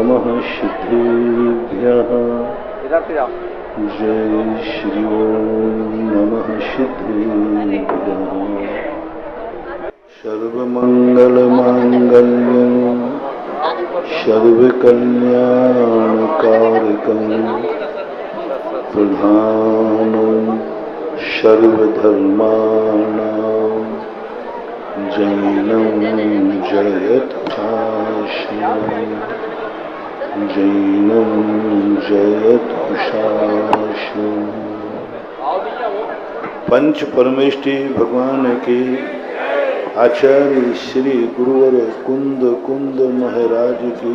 नमः सिद्धेभ्यः। जय श्री ओम नमः सिद्धेभ्यः। सर्वमंगलमांगल्यं सर्वकल्याणकारकं प्रधानं सर्वधर्माणां जैनं जयत्शासनं जैनं जयत्शासनं। पंच परमेष्टि भगवान के आचार्य श्री गुरुवर कुंद कुंद महाराज की,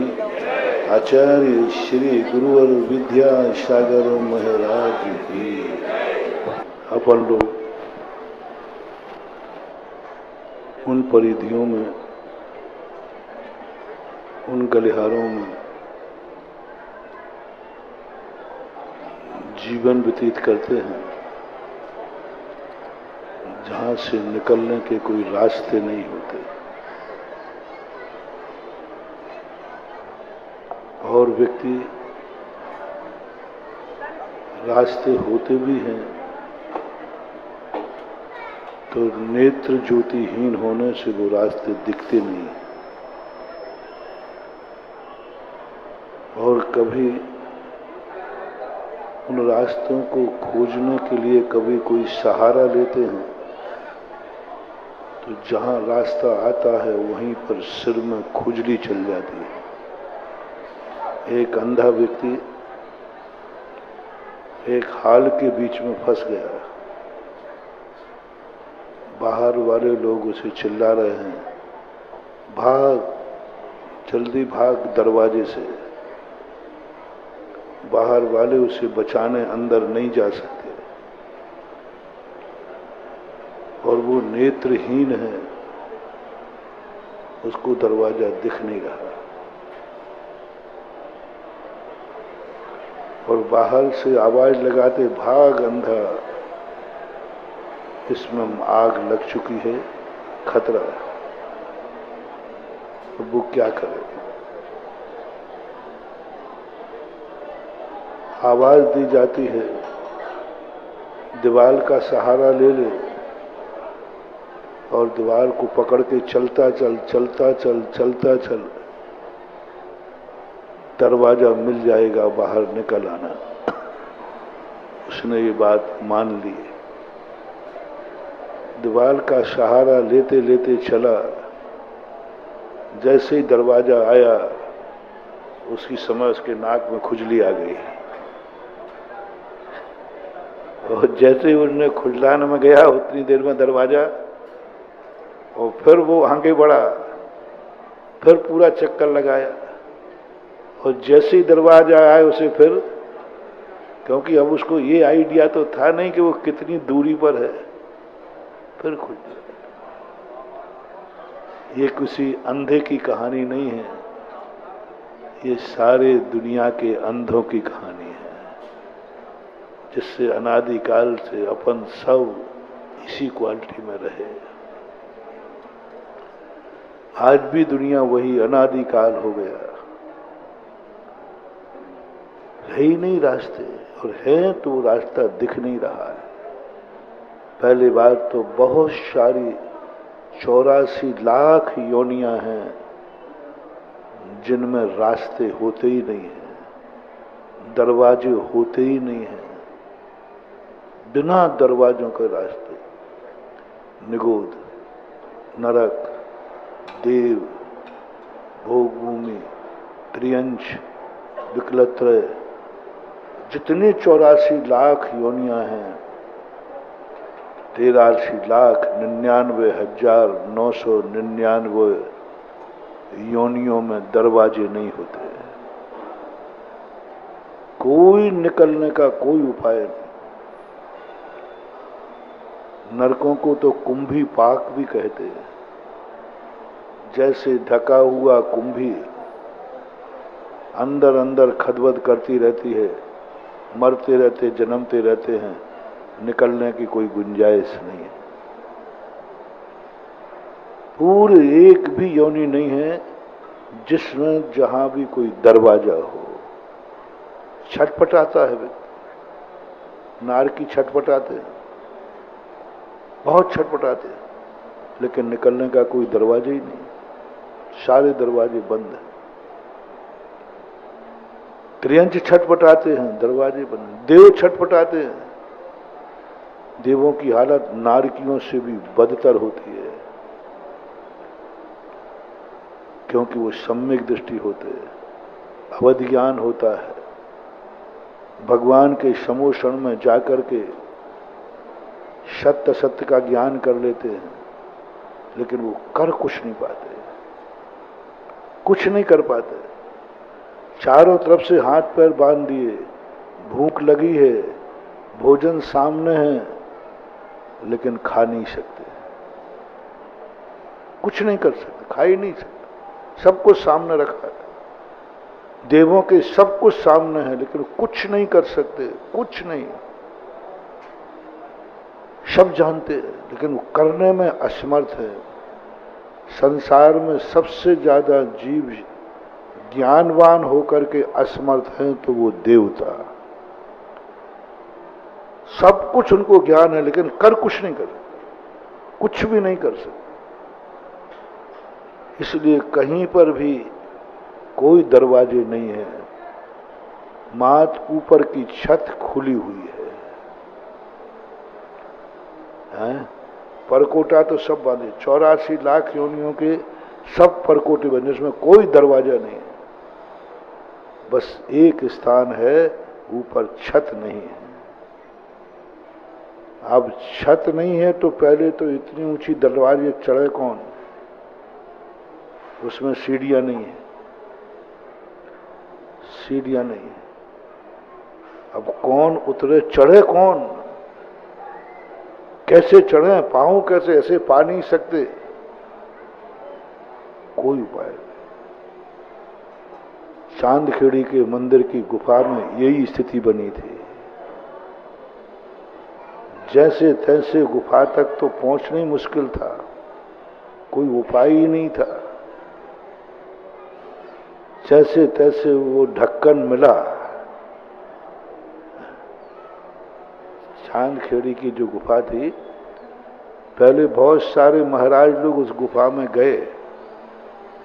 आचार्य श्री गुरुवर विद्यासागर महाराज की। अपन लोग उन परिधियों में, उन गलिहारों में जीवन व्यतीत करते हैं जहां से निकलने के कोई रास्ते नहीं होते, और व्यक्ति रास्ते होते भी हैं तो नेत्र ज्योतिहीन होने से वो रास्ते दिखते नहीं, और कभी उन रास्तों को खोजने के लिए कभी कोई सहारा लेते हैं तो जहां रास्ता आता है वहीं पर सिर में खुजली चल जाती है। एक अंधा व्यक्ति एक हाल के बीच में फंस गया, बाहर वाले लोग उसे चिल्ला रहे हैं, भाग, जल्दी भाग दरवाजे से। बाहर वाले उसे बचाने अंदर नहीं जा सकते, और वो नेत्रहीन है, उसको दरवाजा दिख नहीं रहा, और बाहर से आवाज लगाते, भाग अंधा, इसमें आग लग चुकी है, खतरा है। तो वो क्या करे? आवाज दी जाती है, दीवार का सहारा ले ले और दीवार को पकड़ के चलता चल, चलता चल, चलता चल, दरवाजा मिल जाएगा, बाहर निकल आना। उसने ये बात मान ली, दीवार का सहारा लेते लेते चला, जैसे ही दरवाजा आया उसकी समय उसके नाक में खुजली आ गई, और जैसे ही उसने खुजलाने में गया उतनी देर में दरवाजा, और फिर वो आगे बढ़ा, फिर पूरा चक्कर लगाया, और जैसे ही दरवाजा आया उसे फिर, क्योंकि अब उसको ये आइडिया तो था नहीं कि वो कितनी दूरी पर है, फिर खुल गया। ये किसी अंधे की कहानी नहीं है, ये सारे दुनिया के अंधों की कहानी है, जिससे अनादिकाल से अपन सब इसी क्वालिटी में रहे। आज भी दुनिया वही अनादिकाल हो गया, है ही नहीं रास्ते, और है तो रास्ता दिख नहीं रहा है। पहली बात तो बहुत सारी 84 लाख योनियां हैं जिनमें रास्ते होते ही नहीं हैं, दरवाजे होते ही नहीं हैं, बिना दरवाजों के रास्ते। निगोद, नरक, देव, भोगभूमि, त्रियंश, विकलत्रय, जितने 84 लाख योनियां हैं, 83,99,999 योनियों में दरवाजे नहीं होते, कोई निकलने का कोई उपाय नहीं। नरकों को तो कुंभी पाक भी कहते हैं, जैसे ढका हुआ कुंभी अंदर अंदर खदबद करती रहती है, मरते रहते, जन्मते रहते हैं, निकलने की कोई गुंजाइश नहीं है। पूरे एक भी योनि नहीं है जिसमें जहां भी कोई दरवाजा हो छटपटाता है व्यक्ति। नारकी छटपटाते हैं, बहुत छटपटाते हैं, लेकिन निकलने का कोई दरवाजा ही नहीं, सारे दरवाजे बंद हैं। त्रियंच छटपटाते हैं, दरवाजे बंद। देव छटपटाते हैं, देवों की हालत नारकियों से भी बदतर होती है, क्योंकि वो सम्यक दृष्टि होते हैं, अवध ज्ञान होता है, भगवान के समोषण में जाकर के सत्य सत्य का ज्ञान कर लेते हैं, लेकिन वो कर कुछ नहीं पाते, कुछ नहीं कर पाते। चारों तरफ से हाथ पैर बांध दिए, भूख लगी है, भोजन सामने है, लेकिन खा नहीं सकते, कुछ नहीं कर सकते, खा ही नहीं सकते। सब कुछ सामने रखा है, देवों के सब कुछ सामने है, लेकिन कुछ नहीं कर सकते, कुछ नहीं। सब जानते हैं, लेकिन वो करने में असमर्थ है। संसार में सबसे ज्यादा जीव ज्ञानवान होकर के असमर्थ हैं तो वो देवता। सब कुछ उनको ज्ञान है, लेकिन कर कुछ नहीं कर, कुछ भी नहीं कर सकते। इसलिए कहीं पर भी कोई दरवाजे नहीं है, मात ऊपर की छत खुली हुई है, हैं? परकोटा तो सब बांधे, 84 लाख योनियों के सब परकोटे बने, इसमें कोई दरवाजा नहीं है, बस एक स्थान है, ऊपर छत नहीं है। अब छत नहीं है तो पहले तो इतनी ऊंची दरवाजे चढ़े कौन, उसमें सीढ़ियां नहीं है, सीढ़ियां नहीं है। अब कौन उतरे, चढ़े कौन, कैसे चढ़े, पांव कैसे, ऐसे पा नहीं सकते, कोई उपाय नहीं। चांदखेड़ी के मंदिर की गुफा में यही स्थिति बनी थी। जैसे तैसे गुफा तक तो पहुंचना ही मुश्किल था, कोई उपाय ही नहीं था। जैसे तैसे वो ढक्कन मिला। चांदखेड़ी की जो गुफा थी, पहले बहुत सारे महाराज लोग उस गुफा में गए,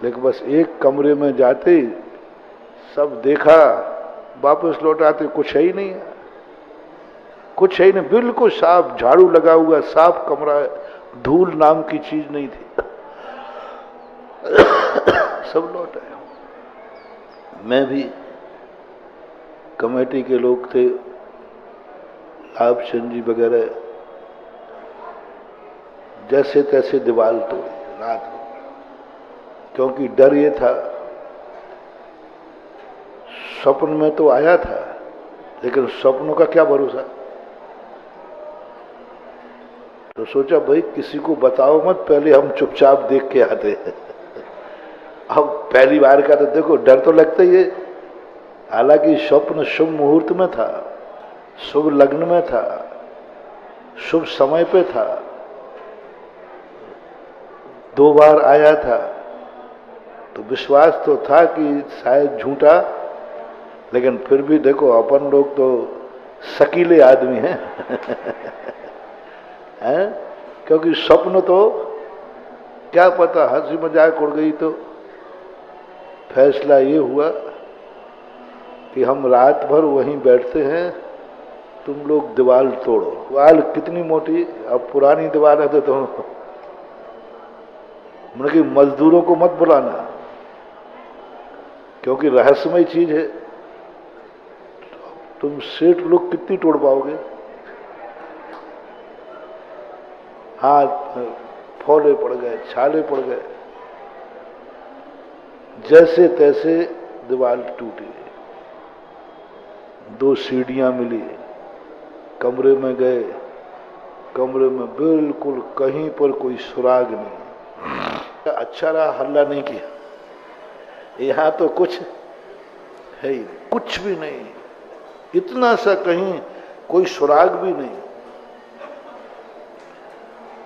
लेकिन बस एक कमरे में जाते सब देखा, वापस लौट आते, कुछ है ही नहीं है, कुछ है ही नहीं, बिल्कुल साफ, झाड़ू लगा हुआ साफ कमरा है, धूल नाम की चीज नहीं थी। सब लौट आए। मैं भी, कमेटी के लोग थे, लाभचंद जी वगैरह, जैसे तैसे दीवार तोड़ी रात में, क्योंकि डर ये था, स्वप्न में तो आया था, लेकिन स्वप्नों का क्या भरोसा। तो सोचा भाई किसी को बताओ मत, पहले हम चुपचाप देख के आते हैं। अब पहली बार का तो देखो डर तो लगता ही है। हालांकि स्वप्न शुभ मुहूर्त में था, शुभ लग्न में था, शुभ समय पे था, 2 बार आया था, तो विश्वास तो था कि शायद झूठा, लेकिन फिर भी देखो अपन लोग तो शकीले आदमी हैं। हैं? क्योंकि स्वप्न तो क्या पता हंसी मजाक उड़ गई। तो फैसला ये हुआ कि हम रात भर वहीं बैठते हैं, तुम लोग दीवार तोड़ो। दीवार कितनी मोटी, अब पुरानी दीवार है तो मतलब कि मजदूरों को मत बुलाना, क्योंकि रहस्यमय चीज है। तुम सेठ लोग कितनी तोड़ पाओगे, हाथ फौले पड़ गए, छाले पड़ गए, जैसे तैसे दीवार टूटी, 2 सीढ़ियां मिली, कमरे में गए, कमरे में बिल्कुल कहीं पर कोई सुराग नहीं। अच्छा रहा हल्ला नहीं किया, यहां तो कुछ है ही, कुछ भी नहीं, इतना सा कहीं कोई सुराग भी नहीं।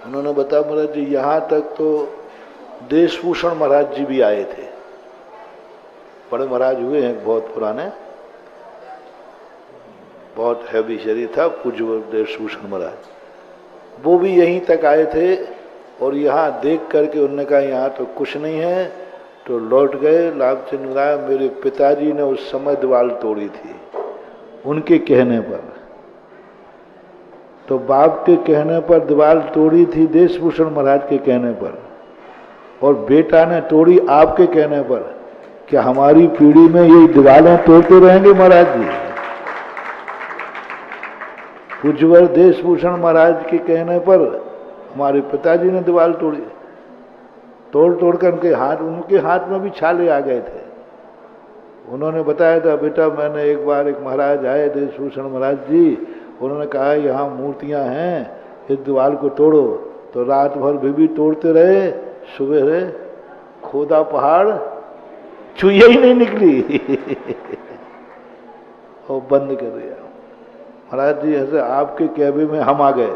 उन्होंने बताया महाराज जी, यहां तक तो देशभूषण महाराज जी भी आए थे, बड़े महाराज हुए हैं बहुत पुराने, बहुत हैवी शरीर था पूज्य देशभूषण महाराज। वो भी यहीं तक आए थे और यहाँ देख करके उन्होंने कहा यहाँ तो कुछ नहीं है, तो लौट गए। लाभचंद राय, मेरे पिताजी ने उस समय दीवार तोड़ी थी उनके कहने पर, तो बाप के कहने पर दीवार तोड़ी थी देशभूषण महाराज के कहने पर, और बेटा ने तोड़ी आपके कहने पर। क्या हमारी पीढ़ी में ये दीवारें तोड़ते रहेंगे महाराज जी? पूज्यवर देशभूषण महाराज के कहने पर हमारे पिताजी ने दीवार तोड़ी, तोड़ कर उनके हाथ में भी छाले आ गए थे। उन्होंने बताया था, बेटा मैंने एक बार एक महाराज आए देशभूषण महाराज जी, उन्होंने कहा यहाँ मूर्तियां हैं, इस दीवार को तोड़ो। तो रात भर भी तोड़ते रहे, सुबह खोदा पहाड़ चुईया ही नहीं निकली और बंद कर दिया। महाराज जी ऐसे आपके कहवे में हम आ गए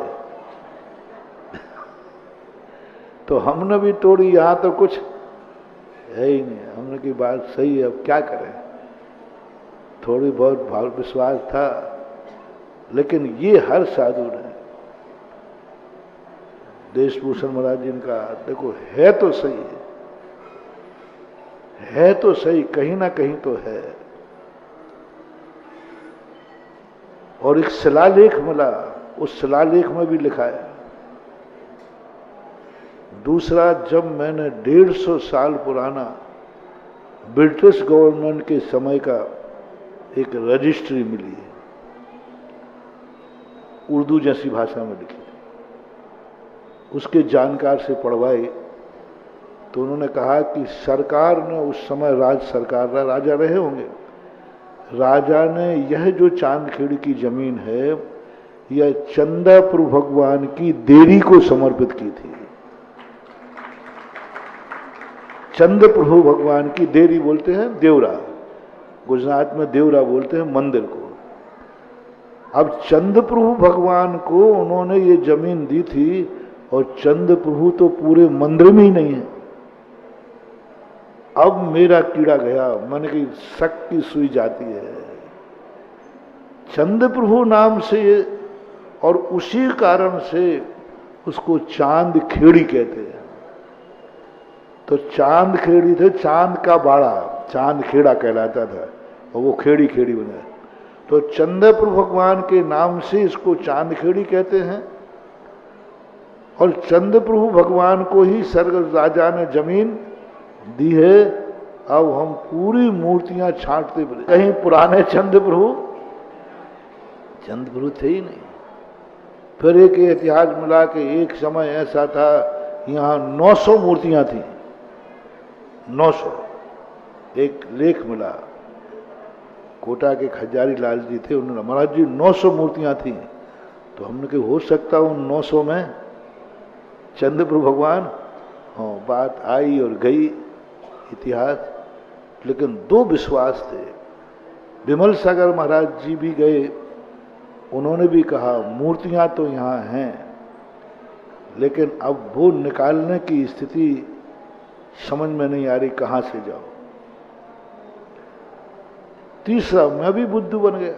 तो हमने भी तोड़ी, यहां तो कुछ है ही नहीं। हमने की बात सही है, अब क्या करें। थोड़ी बहुत भाव विश्वास था, लेकिन ये हर साधु ने देशभूषण महाराज जी का देखो, है तो सही है तो सही, कहीं ना कहीं तो है। और एक शिलालेख मिला, उस शिलालेख में भी लिखा है। दूसरा, जब मैंने 150 साल पुराना ब्रिटिश गवर्नमेंट के समय का एक रजिस्ट्री मिली है, उर्दू जैसी भाषा में लिखी, उसके जानकार से पढ़वाई, तो उन्होंने कहा कि सरकार ने उस समय सरकार राजा रहे होंगे, राजा ने यह जो चांदखेड़ी की जमीन है यह चंद्रप्रभु भगवान की देरी को समर्पित की थी। चंद्रप्रभु भगवान की देरी बोलते हैं देवरा, गुजरात में देवरा बोलते हैं मंदिर को। अब चंद्रप्रभु भगवान को उन्होंने ये जमीन दी थी, और चंद्रप्रभु तो पूरे मंदिर में ही नहीं है। अब मेरा कीड़ा गया, मन की शक की सुई जाती है चंद्रप्रभु नाम से, और उसी कारण से उसको चांद खेड़ी कहते हैं। तो चांद खेड़ी थे, चांद का बाड़ा चांद खेड़ा कहलाता था, और वो खेड़ी खेड़ी बना। तो चंद्रप्रभु भगवान के नाम से इसको चांद खेड़ी कहते हैं, और चंद्रप्रभु भगवान को ही स्वर्ग राजा ने जमीन दी है। अब हम पूरी मूर्तियां छांटते बने, कहीं पुराने चंद्रप्रभु थे ही नहीं। फिर एक इतिहास मिला कि एक समय ऐसा था यहाँ 900 मूर्तियां थी, 900। एक लेख मिला, कोटा के खजारी लाल जी थे, उन्होंने, महाराज जी 900 मूर्तियां थी। तो हमने कहा हो सकता उन 900 में चंद्रप्रभु भगवान। हाँ, बात आई और गई इतिहास। लेकिन दो विश्वास थे। विमल सागर महाराज जी भी गए, उन्होंने भी कहा मूर्तियां तो यहाँ हैं, लेकिन अब वो निकालने की स्थिति समझ में नहीं आ रही, कहाँ से जाओ। तीसरा, मैं भी बुद्धू बन गया।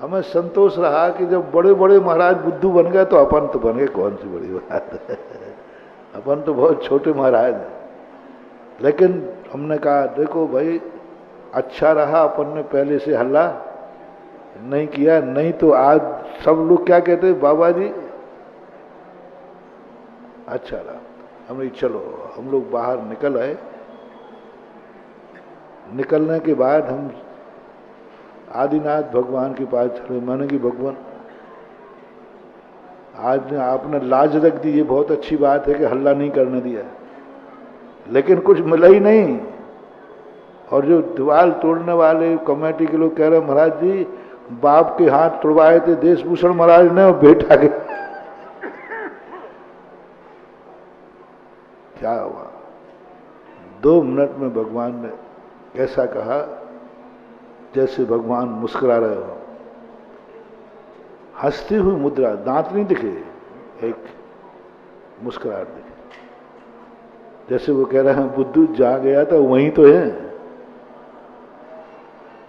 हमें संतोष रहा कि जब बड़े बड़े महाराज बुद्धू बन गए तो अपन तो बन गए, कौन सी बड़ी बात है अपन तो बहुत छोटे महाराज हैं। लेकिन हमने कहा देखो भाई, अच्छा रहा अपन ने पहले से हल्ला नहीं किया, नहीं तो आज सब लोग क्या कहते बाबा जी अच्छा रहा। हमने चलो, हम लोग बाहर निकल आए। निकलने के बाद हम आदिनाथ भगवान के पास चले। मैंने कि भगवान आज ने आपने लाज रख दी, ये बहुत अच्छी बात है कि हल्ला नहीं करने दिया, लेकिन कुछ मिला ही नहीं। और जो दीवार तोड़ने वाले कमेटी के लोग कह रहे महाराज जी बाप के हाथ तोड़वाए थे देशभूषण महाराज ने, और बेटा के क्या हुआ। 2 मिनट में भगवान ने कैसा कहा जैसे भगवान मुस्कुरा रहे हो, हंसती हुई मुद्रा, दांत नहीं दिखे, एक मुस्कुराहट दिखे, जैसे वो कह रहे हैं बुद्धू जहां गया था वहीं तो है।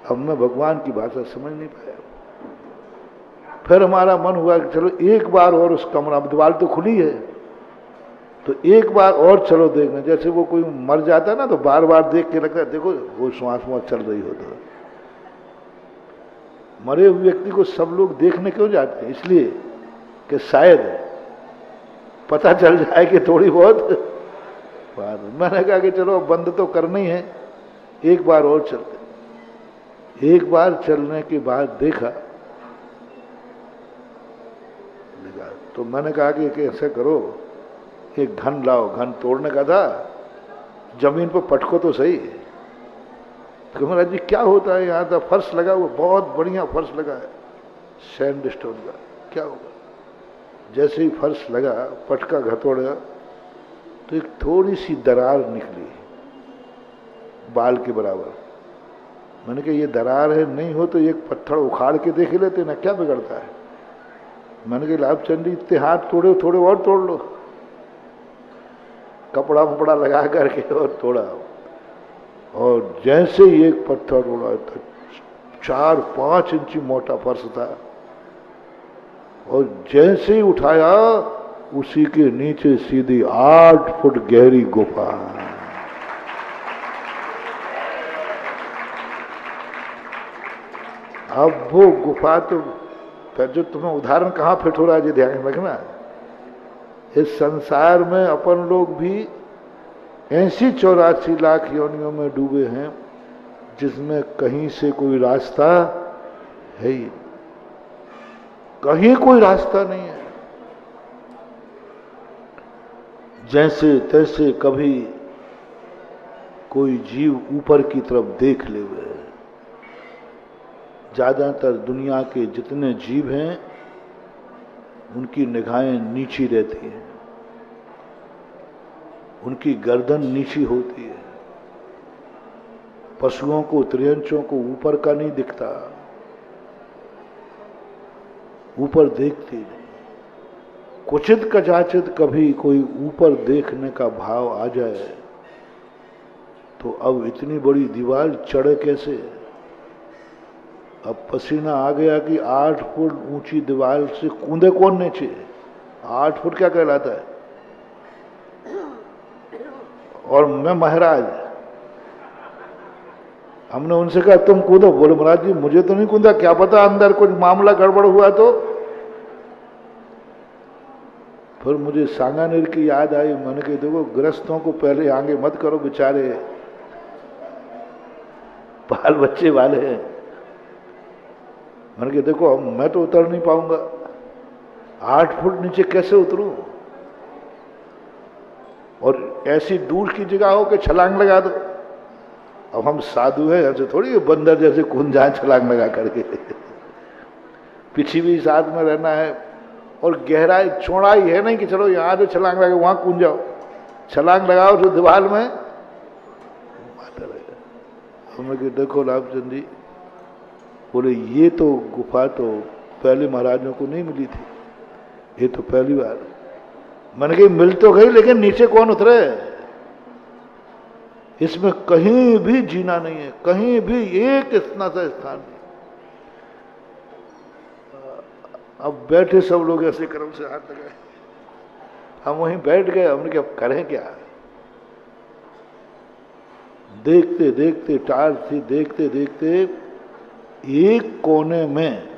अब मैं भगवान की भाषा समझ नहीं पाया। फिर हमारा मन हुआ कि चलो एक बार और उस कमरा, दीवार तो खुली है, तो एक बार और चलो देखने। जैसे वो कोई मर जाता है ना, तो बार बार देख के लगता है देखो वो श्वास वास चल रही हो। तो मरे हुए व्यक्ति को सब लोग देखने क्यों जाते हैं? इसलिए कि शायद पता चल जाए कि थोड़ी बहुत बात। मैंने कहा कि चलो बंद तो करनी है, एक बार और चलते। एक बार चलने के बाद देखा, तो मैंने कहा कि ऐसे करो, एक घन लाओ। घन तोड़ने का था, जमीन पर पटको तो सही। तो महाराज जी क्या होता है? यहाँ था फर्श लगा हुआ, बहुत बढ़िया फर्श लगा है सैंड स्टोन का, क्या होगा? जैसे ही फर्श लगा, पटका घतोड़ा, तो एक थोड़ी सी दरार निकली बाल के बराबर। मैंने कहा ये दरार है, नहीं हो तो एक पत्थर उखाड़ के देख लेते ना, क्या बिगड़ता है? मैंने कहा लाभचंद जी इतने हाथ तोड़े, थोड़े और तोड़ लो। कपड़ा वपड़ा लगा करके और तोड़ा, और जैसे ही एक पत्थर तोड़ा तो 4-5 इंची मोटा फर्श था, और जैसे ही उठाया उसी के नीचे सीधी 8 फुट गहरी गुफा। अब वो गुफा तो फिर जो तुम्हें उदाहरण कहाँ फिट हो रहा है, जी ध्यान रखना। इस संसार में अपन लोग भी ऐसी 84 लाख योनियों में डूबे हैं जिसमें कहीं से कोई रास्ता है ही, कहीं कोई रास्ता नहीं है। जैसे तैसे कभी कोई जीव ऊपर की तरफ देख ले हुए। ज्यादातर दुनिया के जितने जीव हैं उनकी निगाहें नीची रहती हैं, उनकी गर्दन नीची होती है। पशुओं को, त्रियंचों को ऊपर का नहीं दिखता, ऊपर देखती नहीं। क्वचित कदाचित कभी कोई ऊपर देखने का भाव आ जाए तो अब इतनी बड़ी दीवार चढ़े कैसे? अब पसीना आ गया कि 8 फुट ऊंची दीवार से कूदे कौन नीचे? 8 फुट क्या कहलाता है? और मैं महाराज, हमने उनसे कहा तुम कूदो। बोले महाराज जी मुझे तो नहीं कूदा, क्या पता अंदर कुछ मामला गड़बड़ हुआ तो। फिर मुझे सांगानेर की याद आई। मैंने कहा देखो गृहस्थों को पहले आगे मत करो, बेचारे बाल बच्चे वाले हैं। मैंने कहा देखो मैं तो उतर नहीं पाऊंगा, 8 फुट नीचे कैसे उतरूं? और ऐसी दूर की जगह हो कि छलांग लगा दो। अब हम साधु हैं, ऐसे थोड़ी बंदर जैसे कूद जाए छलांग लगा करके। पीछे भी साथ में रहना है, और गहराई चौड़ाई है नहीं कि चलो यहां से छलांग लगा वहां कूद जाओ। छलांग लगाओ तो दीवार में माता रहेगा। हमने कहा देखो लाभचंद जी, बोले ये तो गुफा तो पहले महाराजों को नहीं मिली थी, ये तो पहली बार। मैंने कही मिल तो गई, लेकिन नीचे कौन उतरे? इसमें कहीं भी जीना नहीं है, कहीं भी एक इतना सा स्थान नहीं। अब बैठे सब लोग ऐसे क्रम से हाथ लगाए, हम वहीं बैठ गए। हमने क्या करें क्या? देखते देखते टार थी, देखते देखते एक कोने में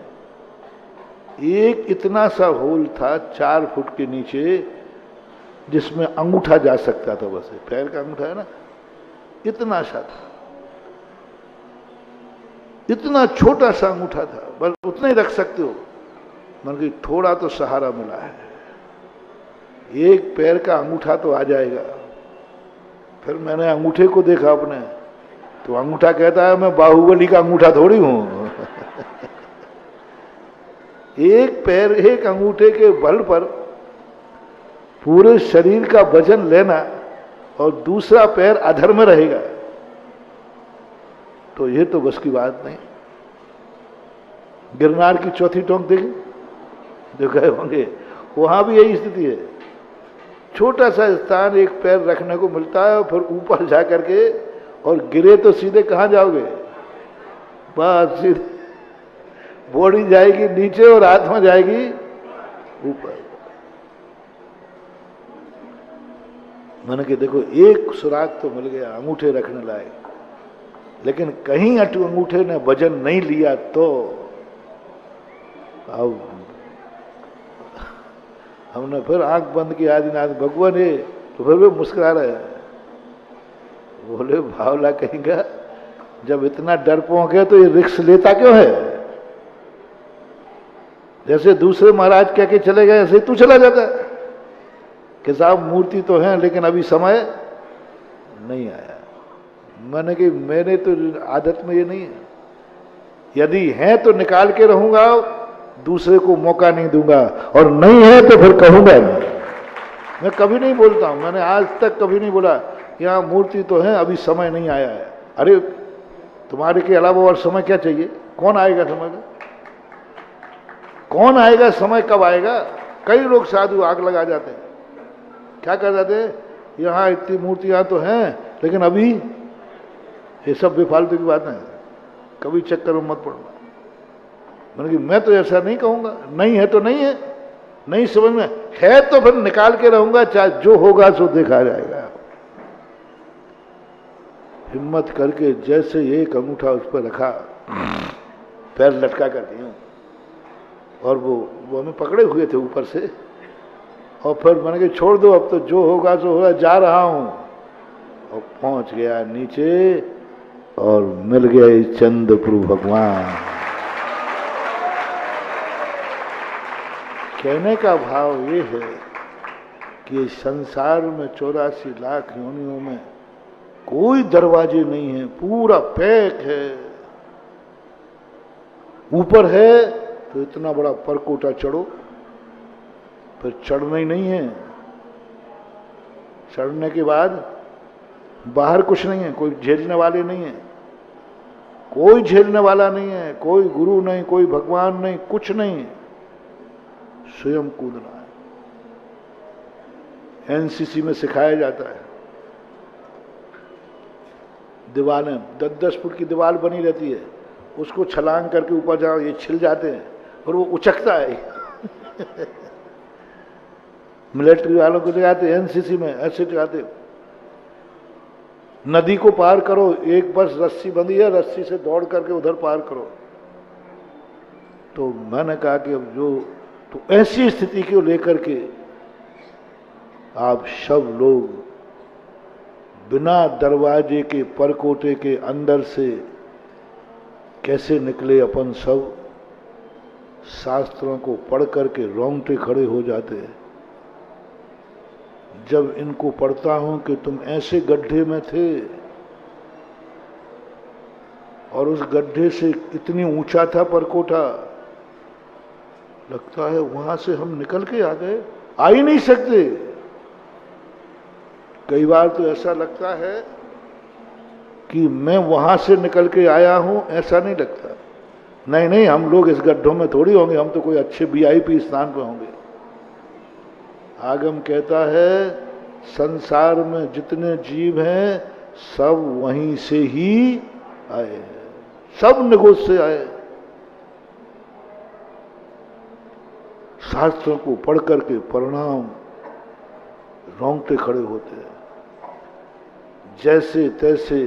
एक इतना सा होल था 4 फुट के नीचे, जिसमें अंगूठा जा सकता था। बस पैर का अंगूठा है ना, इतना सा था, इतना छोटा सा अंगूठा था, बस उतना ही रख सकते हो। मतलब थोड़ा तो सहारा मिला है, एक पैर का अंगूठा तो आ जाएगा। फिर मैंने अंगूठे को देखा अपने, तो अंगूठा कहता है मैं बाहुबली का अंगूठा थोड़ी हूं। एक पैर, एक अंगूठे के बल पर पूरे शरीर का वजन लेना, और दूसरा पैर अधर में रहेगा, तो ये तो बस की बात नहीं। गिरनार की चौथी टोंक देखी जो गए होंगे, वहां भी यही स्थिति है। छोटा सा स्थान, एक पैर रखने को मिलता है, और फिर ऊपर जाकर के, और गिरे तो सीधे कहां जाओगे? बस बॉडी जाएगी नीचे और आत्मा जाएगी ऊपर। मैंने कि देखो एक सुराग तो मिल गया अंगूठे रखने लायक, लेकिन कहीं अंगूठे ने वजन नहीं लिया तो अब हमने फिर आंख बंद की आदिनाथ भगवान है, तो फिर भी मुस्कुरा रहे हैं। बोले भावला कहेंगे जब इतना डरपोक है तो ये रिक्स लेता क्यों है? जैसे दूसरे महाराज कह के चले गए ऐसे तू चला जाता है कि साहब मूर्ति तो है लेकिन अभी समय नहीं आया। मैंने कि मैंने तो आदत में ये नहीं है, यदि है तो निकाल के रहूंगा, दूसरे को मौका नहीं दूंगा, और नहीं है तो फिर कहूंगा नहीं। मैं कभी नहीं बोलता हूं, मैंने आज तक कभी नहीं बोला यहां मूर्ति तो है अभी समय नहीं आया है। अरे तुम्हारे के अलावा और समय क्या चाहिए? कौन आएगा समय का? कौन आएगा? समय कब आएगा? कई लोग साधु आग लगा जाते हैं, क्या कर जाते हैं, यहां इतनी मूर्तियां तो हैं लेकिन अभी, ये सब बेफालतू की बातें हैं, कभी चक्कर में मत पड़ना। मैंने कि मैं तो ऐसा नहीं कहूंगा, नहीं है तो नहीं है, नहीं समझ में है तो फिर निकाल के रहूंगा, चाहे जो होगा सो देखा जाएगा। हिम्मत करके जैसे एक अंगूठा उस पर रखा, पैर लटका कर दिया, और वो हमें पकड़े हुए थे ऊपर से, और फिर मैंने कहा छोड़ दो अब तो जो होगा सो होगा, जा रहा हूं, और पहुंच गया नीचे और मिल गए चंद्रप्रभु भगवान। कहने का भाव ये है कि संसार में 84 लाख योनियों में कोई दरवाजे नहीं है, पूरा पैक है। ऊपर है तो इतना बड़ा परकोटा चढ़ो, फिर चढ़ना ही नहीं है। चढ़ने के बाद बाहर कुछ नहीं है, कोई झेलने वाले नहीं है, कोई झेलने वाला नहीं है, कोई गुरु नहीं, कोई भगवान नहीं, कुछ नहीं, स्वयं कूदना है। एनसीसी में सिखाया जाता है, दीवारें 10-10 फुट की दीवार बनी रहती है, उसको छलांग करके ऊपर जाओ, ये छिल जाते हैं और वो उचकता है। मिलिट्री वालों को दिखाते, एनसीसी में ऐसे दिखाते। नदी को पार करो, एक बस रस्सी बंधी है, रस्सी से दौड़ करके उधर पार करो। तो मैंने कहा कि अब जो, तो ऐसी स्थिति को लेकर के आप सब लोग बिना दरवाजे के परकोटे के अंदर से कैसे निकले, अपन सब शास्त्रों को पढ़ करके रोंगटे खड़े हो जाते हैं। जब इनको पढ़ता हूं कि तुम ऐसे गड्ढे में थे और उस गड्ढे से इतनी ऊंचा था परकोटा, लगता है वहां से हम निकल के आ गए, आ ही नहीं सकते। कई बार तो ऐसा लगता है कि मैं वहां से निकल के आया हूं, ऐसा नहीं लगता। नहीं नहीं, हम लोग इस गड्ढों में थोड़ी होंगे, हम तो कोई अच्छे वीआईपी स्थान पर होंगे। आगम कहता है संसार में जितने जीव हैं सब वहीं से ही आए हैं, सब निगोज से आए। शास्त्रों को पढ़ करके परिणाम रोंगटे खड़े होते हैं। जैसे तैसे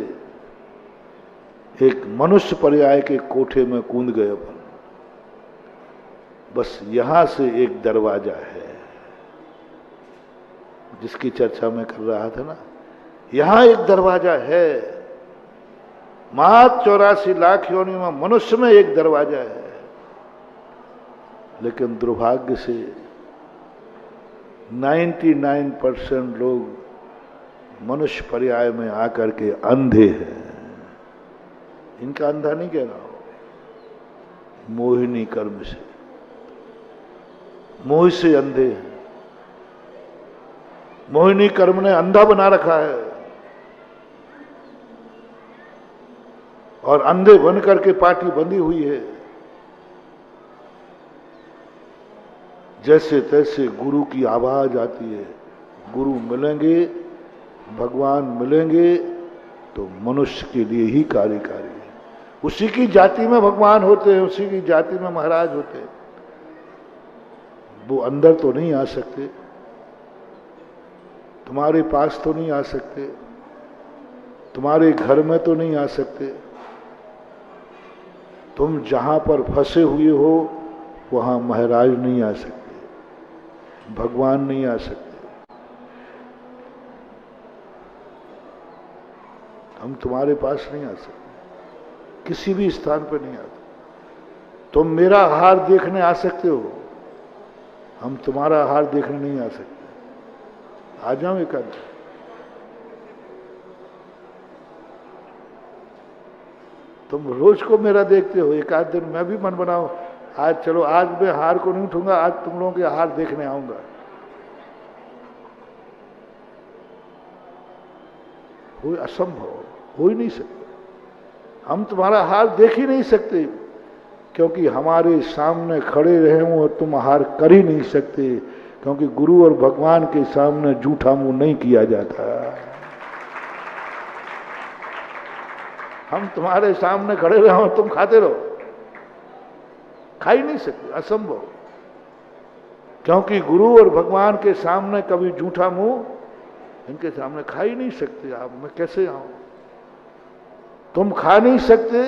एक मनुष्य पर्याय के कोठे में कूद गए अपन। बस यहां से एक दरवाजा है जिसकी चर्चा मैं कर रहा था ना, यहां एक दरवाजा है। मात्र 84 लाख योनि में मनुष्य में एक दरवाजा है, लेकिन दुर्भाग्य से 99% लोग मनुष्य पर्याय में आकर के अंधे हैं। इनका अंधा नहीं कह रहा हूं, मोहिनी कर्म से, मोह से अंधे हैं। मोहिनी कर्म ने अंधा बना रखा है, और अंधे बन करके पार्टी बंधी हुई है। जैसे तैसे गुरु की आवाज आती है, गुरु मिलेंगे, भगवान मिलेंगे तो मनुष्य के लिए ही कार्यकारी है। उसी की जाति में भगवान होते हैं, उसी की जाति में महाराज होते हैं। वो अंदर तो नहीं आ सकते, तुम्हारे पास तो नहीं आ सकते, तुम्हारे घर में तो नहीं आ सकते। तुम जहां पर फंसे हुए हो वहां महाराज नहीं आ सकते, भगवान नहीं आ सकते। हम तुम्हारे पास नहीं आ सकते, किसी भी स्थान पर नहीं आते। तुम मेरा हार देखने आ सकते हो, हम तुम्हारा हार देखने नहीं आ सकते। आ जाओ एक आध। तुम रोज को मेरा देखते हो, एक आध दिन मैं भी मन बनाऊं, आज चलो आज मैं हार को नहीं उठूंगा, आज तुम लोगों के हार देखने आऊंगा। वो असंभव, हो ही नहीं सकता। हम तुम्हारा हार देख ही नहीं सकते, क्योंकि हमारे सामने खड़े रहे हो तुम हार कर ही नहीं सकते, क्योंकि गुरु और भगवान के सामने झूठा मुंह नहीं किया जाता। हम तुम्हारे सामने खड़े रहे हो तुम खाते रहो, खा ही नहीं सकते, असंभव। क्योंकि गुरु और भगवान के सामने कभी झूठा मुंह इनके सामने खा ही नहीं सकते। आप मैं कैसे आऊं? तुम खा नहीं सकते,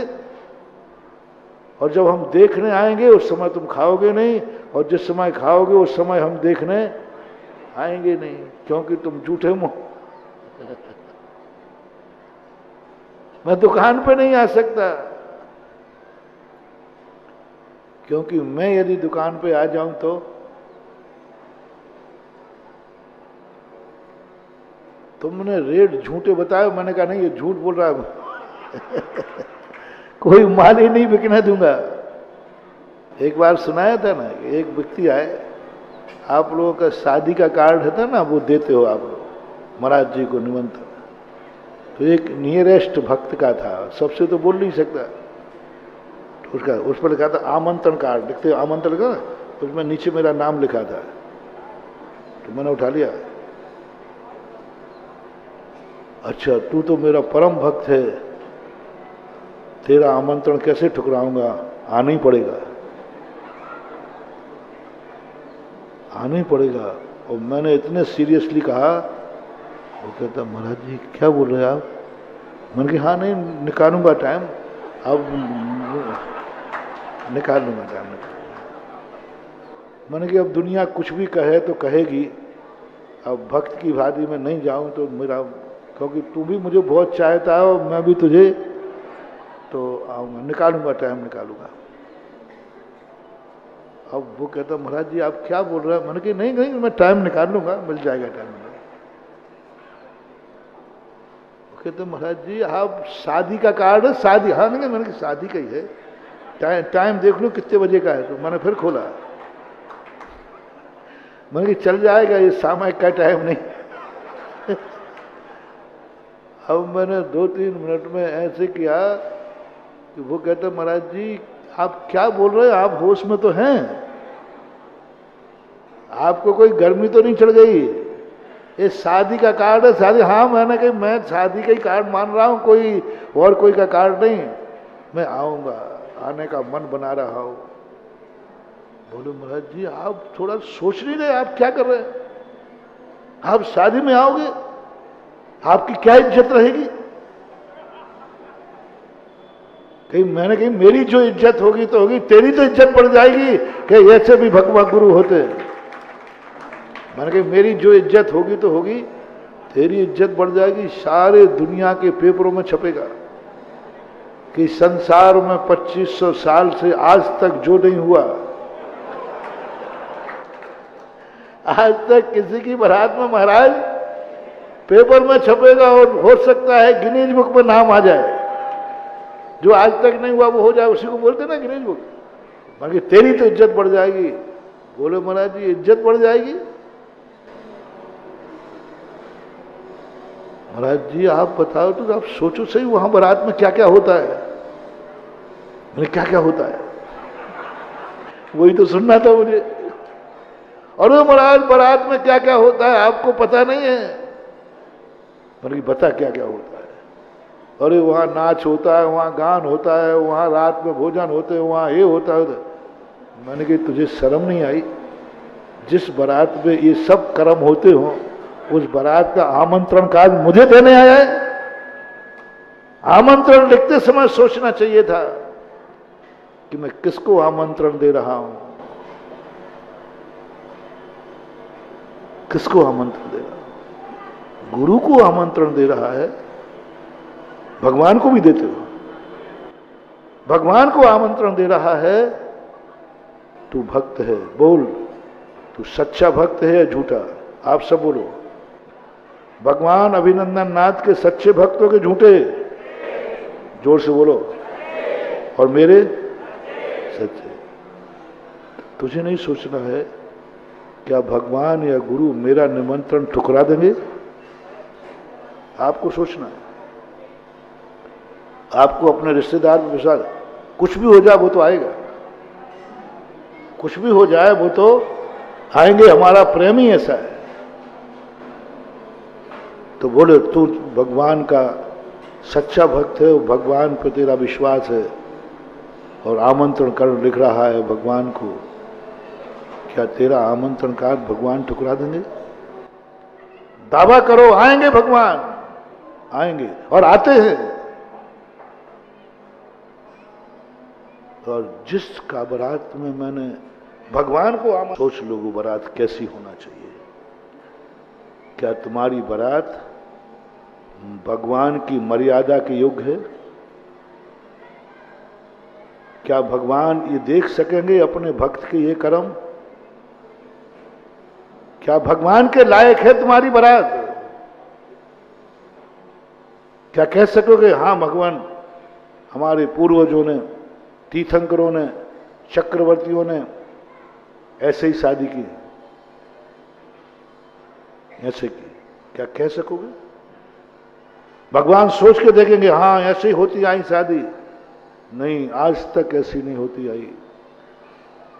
और जब हम देखने आएंगे उस समय तुम खाओगे नहीं, और जिस समय खाओगे उस समय हम देखने आएंगे नहीं, क्योंकि तुम झूठे मुंह। मैं दुकान पे नहीं आ सकता, क्योंकि मैं यदि दुकान पे आ जाऊं तो तुमने रेट झूठे बताए। मैंने कहा नहीं, ये झूठ बोल रहा है। कोई माल ही नहीं बिकने दूंगा। एक बार सुनाया था ना, एक व्यक्ति आए, आप लोगों का शादी का कार्ड है ना, वो देते हो आप लोग महाराज जी को निमंत्रण। तो एक नियरेस्ट भक्त का था, सबसे तो बोल नहीं सकता, तो उसका उस पर लिखा था आमंत्रण कार्ड, लिखते आमंत्रण का, तो उसमें नीचे मेरा नाम लिखा था। तो मैंने उठा लिया, अच्छा तू तो मेरा परम भक्त है, तेरा आमंत्रण कैसे ठुकराऊंगा, आना ही पड़ेगा, आना ही पड़ेगा। और मैंने इतने सीरियसली कहा, वो कहता महाराज जी क्या बोल रहे हैं आप? मैंने कहा हाँ नहीं, निकालूंगा टाइम, अब निकाल लूंगा टाइम। मैंने कहा अब दुनिया कुछ भी कहे तो कहेगी, अब भक्त की भांति में नहीं जाऊं तो मेरा, क्योंकि तू भी मुझे बहुत चाहता है और मैं भी तुझे, तो आऊंगा, निकालूंगा टाइम, निकालूंगा। अब वो कहता महाराज जी आप क्या बोल रहे हैं? मैंने कहा नहीं नहीं, मैं टाइम निकाल लूंगा, मिल जाएगा टाइम। वो कहते महाराज जी आप शादी का कार्ड है, शादी? हाँ नहीं, मैंने कहा शादी का ही है, टाइम देख लो कितने बजे का है। तो मैंने फिर खोला, मैंने कहा चल जाएगा, ये सामयिक का टाइम नहीं। अब मैंने 2-3 मिनट में ऐसे किया कि वो कहते महाराज जी आप क्या बोल रहे हैं, आप होश में तो हैं, आपको कोई गर्मी तो नहीं चढ़ गई? ये शादी का कार्ड है, शादी? हाँ मैंने कहा मैं शादी का ही कार्ड मान रहा हूँ, कोई और कोई का कार्ड नहीं, मैं आऊंगा, आने का मन बना रहा हूँ। बोले महाराज जी आप थोड़ा सोच नहीं रहे, आप क्या कर रहे हैं? आप शादी में आओगे, आपकी क्या इज्जत रहेगी? कहीं मैंने कही मेरी जो इज्जत होगी तो होगी, तेरी तो इज्जत बढ़ जाएगी कि ऐसे भी भगवान गुरु होते। मैंने कही मेरी जो इज्जत होगी तो होगी, तेरी इज्जत बढ़ जाएगी। सारे दुनिया के पेपरों में छपेगा कि संसार में 2500 साल से आज तक जो नहीं हुआ, आज तक किसी की बारात में महाराज पेपर में छपेगा, और हो सकता है गिनीज बुक में नाम आ जाए। जो आज तक नहीं हुआ वो हो जाए, उसी को बोलते ना गिनीज बुक। बाकी तेरी तो इज्जत बढ़ जाएगी। बोले महाराज जी इज्जत बढ़ जाएगी? महाराज जी आप बताओ तो, आप सोचो सही, वहां बारात में क्या क्या होता है। मैंने क्या क्या होता है, वही तो सुनना था मुझे। अरे महाराज बारात में क्या क्या होता है आपको पता नहीं है? मैंने बता क्या क्या होता है। अरे वहाँ नाच होता है, वहाँ गान होता है, वहाँ रात में भोजन होते हैं, वहाँ ये होता है। मैंने कहा तुझे शर्म नहीं आई? जिस बारात में ये सब कर्म होते हो उस बारात का आमंत्रण कार्ड मुझे देने आया है? आमंत्रण लिखते समय सोचना चाहिए था कि मैं किसको आमंत्रण दे रहा हूं, किसको आमंत्रण दे रहा हूं। गुरु को आमंत्रण दे रहा है, भगवान को भी देते हो। भगवान को आमंत्रण दे रहा है, तू भक्त है, बोल तू सच्चा भक्त है या झूठा? आप सब बोलो। भगवान अभिनंदन नाथ के सच्चे भक्त हो के झूठे? जोर से बोलो। और मेरे सच्चे। तुझे नहीं सोचना है क्या भगवान या गुरु मेरा निमंत्रण ठुकरा देंगे? आपको सोचना है। आपको अपने रिश्तेदार के साथ कुछ भी हो जाए वो तो आएगा, कुछ भी हो जाए वो तो आएंगे, हमारा प्रेम ही ऐसा है। तो बोले तू भगवान का सच्चा भक्त है, भगवान पर तेरा विश्वास है और आमंत्रण कार्ड लिख रहा है भगवान को, क्या तेरा आमंत्रण कार्ड भगवान ठुकरा देंगे? दावा करो आएंगे भगवान, आएंगे और आते हैं। और जिसका बारात में मैंने भगवान को सोच लो वो बारात कैसी होना चाहिए। क्या तुम्हारी बारात भगवान की मर्यादा के योग्य है? क्या भगवान ये देख सकेंगे अपने भक्त के ये कर्म? क्या भगवान के लायक है तुम्हारी बारात? क्या कह सकोगे हाँ भगवान, हमारे पूर्वजों ने, तीर्थंकरों ने, चक्रवर्तियों ने ऐसे ही शादी की, ऐसे की? क्या कह सकोगे? भगवान सोच के देखेंगे हाँ ऐसे ही होती आई शादी? नहीं, आज तक ऐसी नहीं होती आई।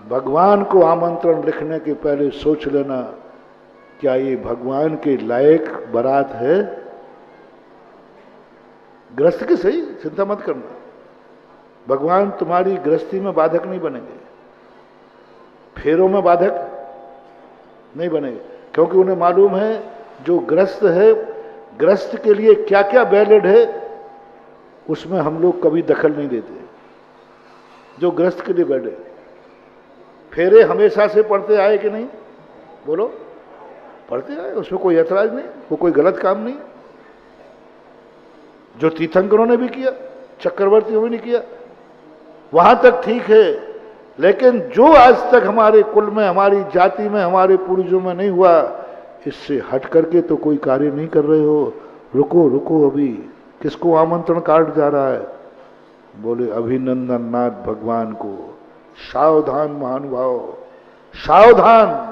भगवान को आमंत्रण लिखने के पहले सोच लेना क्या ये भगवान के लायक बारात है? गृहस्थ की सही, चिंता मत करना, भगवान तुम्हारी गृहस्थी में बाधक नहीं बनेंगे, फेरों में बाधक नहीं बनेंगे, क्योंकि उन्हें मालूम है जो ग्रस्त है, ग्रस्त के लिए क्या क्या वैलिड है उसमें हम लोग कभी दखल नहीं देते। जो ग्रस्त के लिए वैलिड, फेरे हमेशा से पढ़ते आए कि नहीं? बोलो, पढ़ते आए, उसमें कोई ऐतराज नहीं, वो कोई गलत काम नहीं। जो तीर्थंकरों ने भी किया, चक्रवर्तियों ने भी किया, वहां तक ठीक है। लेकिन जो आज तक हमारे कुल में, हमारी जाति में, हमारे पूर्वजों में नहीं हुआ, इससे हट करके तो कोई कार्य नहीं कर रहे हो। रुको रुको, अभी किसको आमंत्रण कार्ड जा रहा है? बोले अभिनंदन नाथ भगवान को। सावधान महानुभाव, सावधान।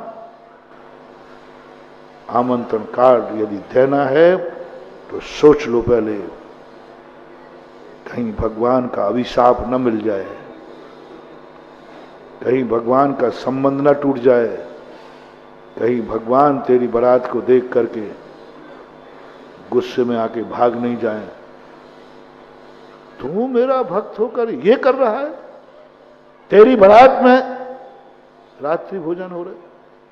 आमंत्रण कार्ड यदि देना है तो सोच लो पहले, कहीं भगवान का अभिशाप न मिल जाए, कहीं भगवान का संबंध न टूट जाए, कहीं भगवान तेरी बारात को देख करके गुस्से में आके भाग नहीं जाए। तू मेरा भक्त होकर ये कर रहा है? तेरी बारात में रात्रि भोजन हो रहे,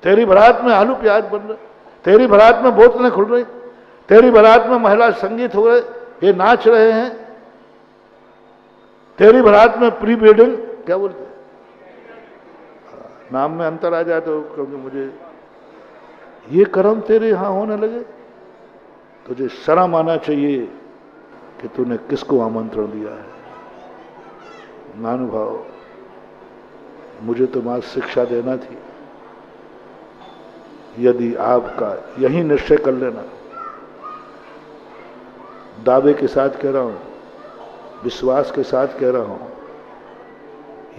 तेरी बारात में आलू प्याज बन रहे, तेरी बारात में बोतलें खुल रही, तेरी बारात में महिला संगीत हो रहे, ये नाच रहे हैं, तेरी बारात में प्री वेडिंग, क्या बोलते नाम में अंतर आ जाए तो, क्योंकि मुझे ये कर्म तेरे यहां होने लगे, तुझे शर्म आना चाहिए कि तूने किसको आमंत्रण दिया है। महानुभाव, मुझे तो आज शिक्षा देना थी। यदि आपका यही निश्चय कर लेना, दावे के साथ कह रहा हूं, विश्वास के साथ कह रहा हूं,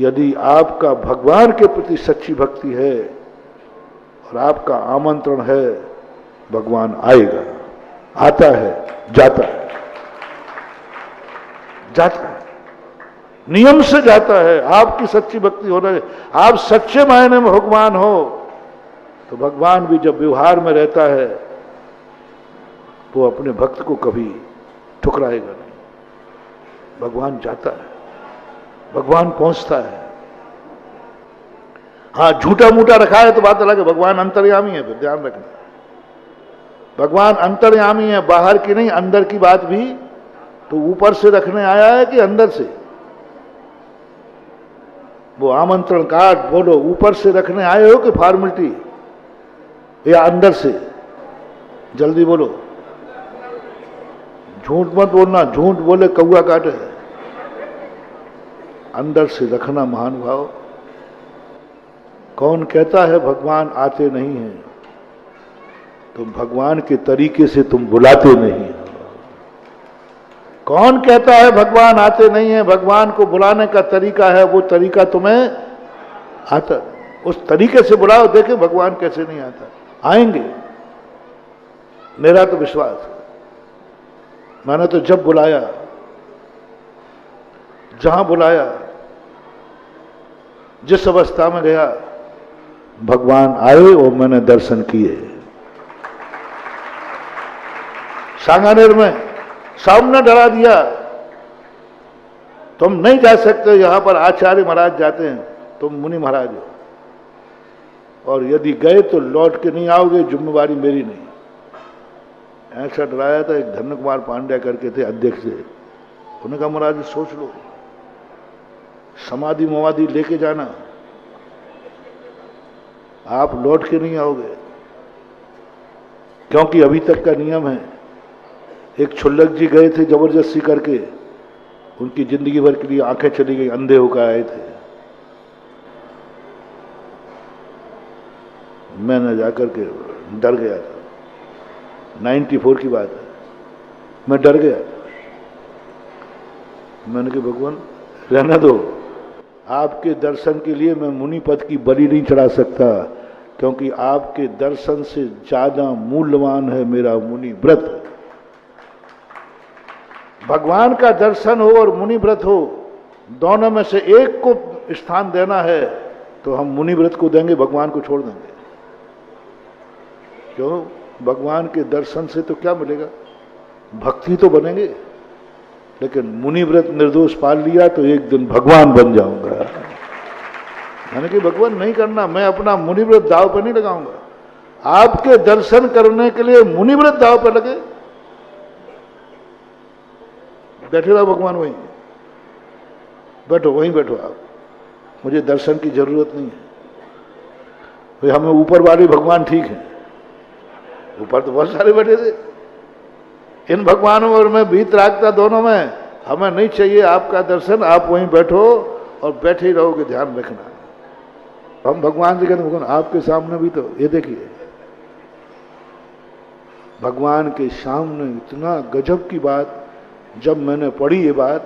यदि आपका भगवान के प्रति सच्ची भक्ति है और आपका आमंत्रण है, भगवान आएगा, आता है, जाता है, जाता है, नियम से जाता है। आपकी सच्ची भक्ति हो रही है, आप सच्चे मायने में भगवान हो, तो भगवान भी जब व्यवहार में रहता है वो अपने भक्त को कभी ठुकराएगा नहीं। भगवान जाता है, भगवान पहुंचता है। हाँ, झूठा मूठा रखा है तो बात अलग है, भगवान अंतर्यामी है, फिर ध्यान रखना। भगवान अंतर्यामी है, बाहर की नहीं, अंदर की बात भी तो ऊपर से रखने आया है कि अंदर से? वो आमंत्रण कार्ड बोलो, ऊपर से रखने आए हो कि फॉर्मेलिटी, या अंदर से? जल्दी बोलो, झूठ मत बोलना, झूठ बोले कौआ काटे। अंदर से रखना महानुभाव। कौन कहता है भगवान आते नहीं हैं? तुम भगवान के तरीके से तुम बुलाते नहीं हो। कौन कहता है भगवान आते नहीं है? भगवान को बुलाने का तरीका है, वो तरीका तुम्हें आता, उस तरीके से बुलाओ, देखे भगवान कैसे नहीं आता। आएंगे, मेरा तो विश्वास है। मैंने तो जब बुलाया, जहां बुलाया, जिस अवस्था में गया, भगवान आए और मैंने दर्शन किए। सांगानेर में सामने डरा दिया, तुम नहीं जा सकते, यहां पर आचार्य महाराज जाते हैं, तुम मुनि महाराज हो, और यदि गए तो लौट के नहीं आओगे, जिम्मेवारी मेरी नहीं। ऐसा डराया था। एक धन्य कुमार पांड्या करके थे अध्यक्ष से, उन्होंने कहा महाराज सोच लो, समाधि मवाधि लेके जाना, आप लौट के नहीं आओगे। क्योंकि अभी तक का नियम है, एक छुल्लक जी गए थे जबरदस्ती करके, उनकी जिंदगी भर के लिए आंखें चली गई, अंधे होकर आए थे। मैंने जाकर के डर गया था, 94 की बात है, मैं डर गया। मैंने कहा भगवान रहने दो, आपके दर्शन के लिए मैं मुनि पद की बलि नहीं चढ़ा सकता, क्योंकि आपके दर्शन से ज्यादा मूल्यवान है मेरा मुनि व्रत। भगवान का दर्शन हो और मुनि व्रत हो, दोनों में से एक को स्थान देना है तो हम मुनि व्रत को देंगे, भगवान को छोड़ देंगे। क्यों? भगवान के दर्शन से तो क्या मिलेगा? भक्ति तो बनेंगे, लेकिन मुनि व्रत निर्दोष पाल लिया तो एक दिन भगवान बन जाऊंगा। मैंने कि भगवान नहीं करना, मैं अपना मुनि व्रत दाव पर नहीं लगाऊंगा। आपके दर्शन करने के लिए मुनि व्रत दाव पर लगे, बैठे रहो भगवान वहीं, बैठो वहीं बैठो आप, मुझे दर्शन की जरूरत नहीं है। भाई हमें ऊपर वाले भगवान ठीक है, ऊपर तो बहुत सारे बैठे थे, इन भगवानों और मैं भीत राखता दोनों में, हमें नहीं चाहिए आपका दर्शन, आप वहीं बैठो और बैठे ही रहोगे, ध्यान रखना। हम भगवान से कहते भगवान आपके सामने भी तो, ये देखिए भगवान के सामने इतना गजब की बात, जब मैंने पढ़ी ये बात,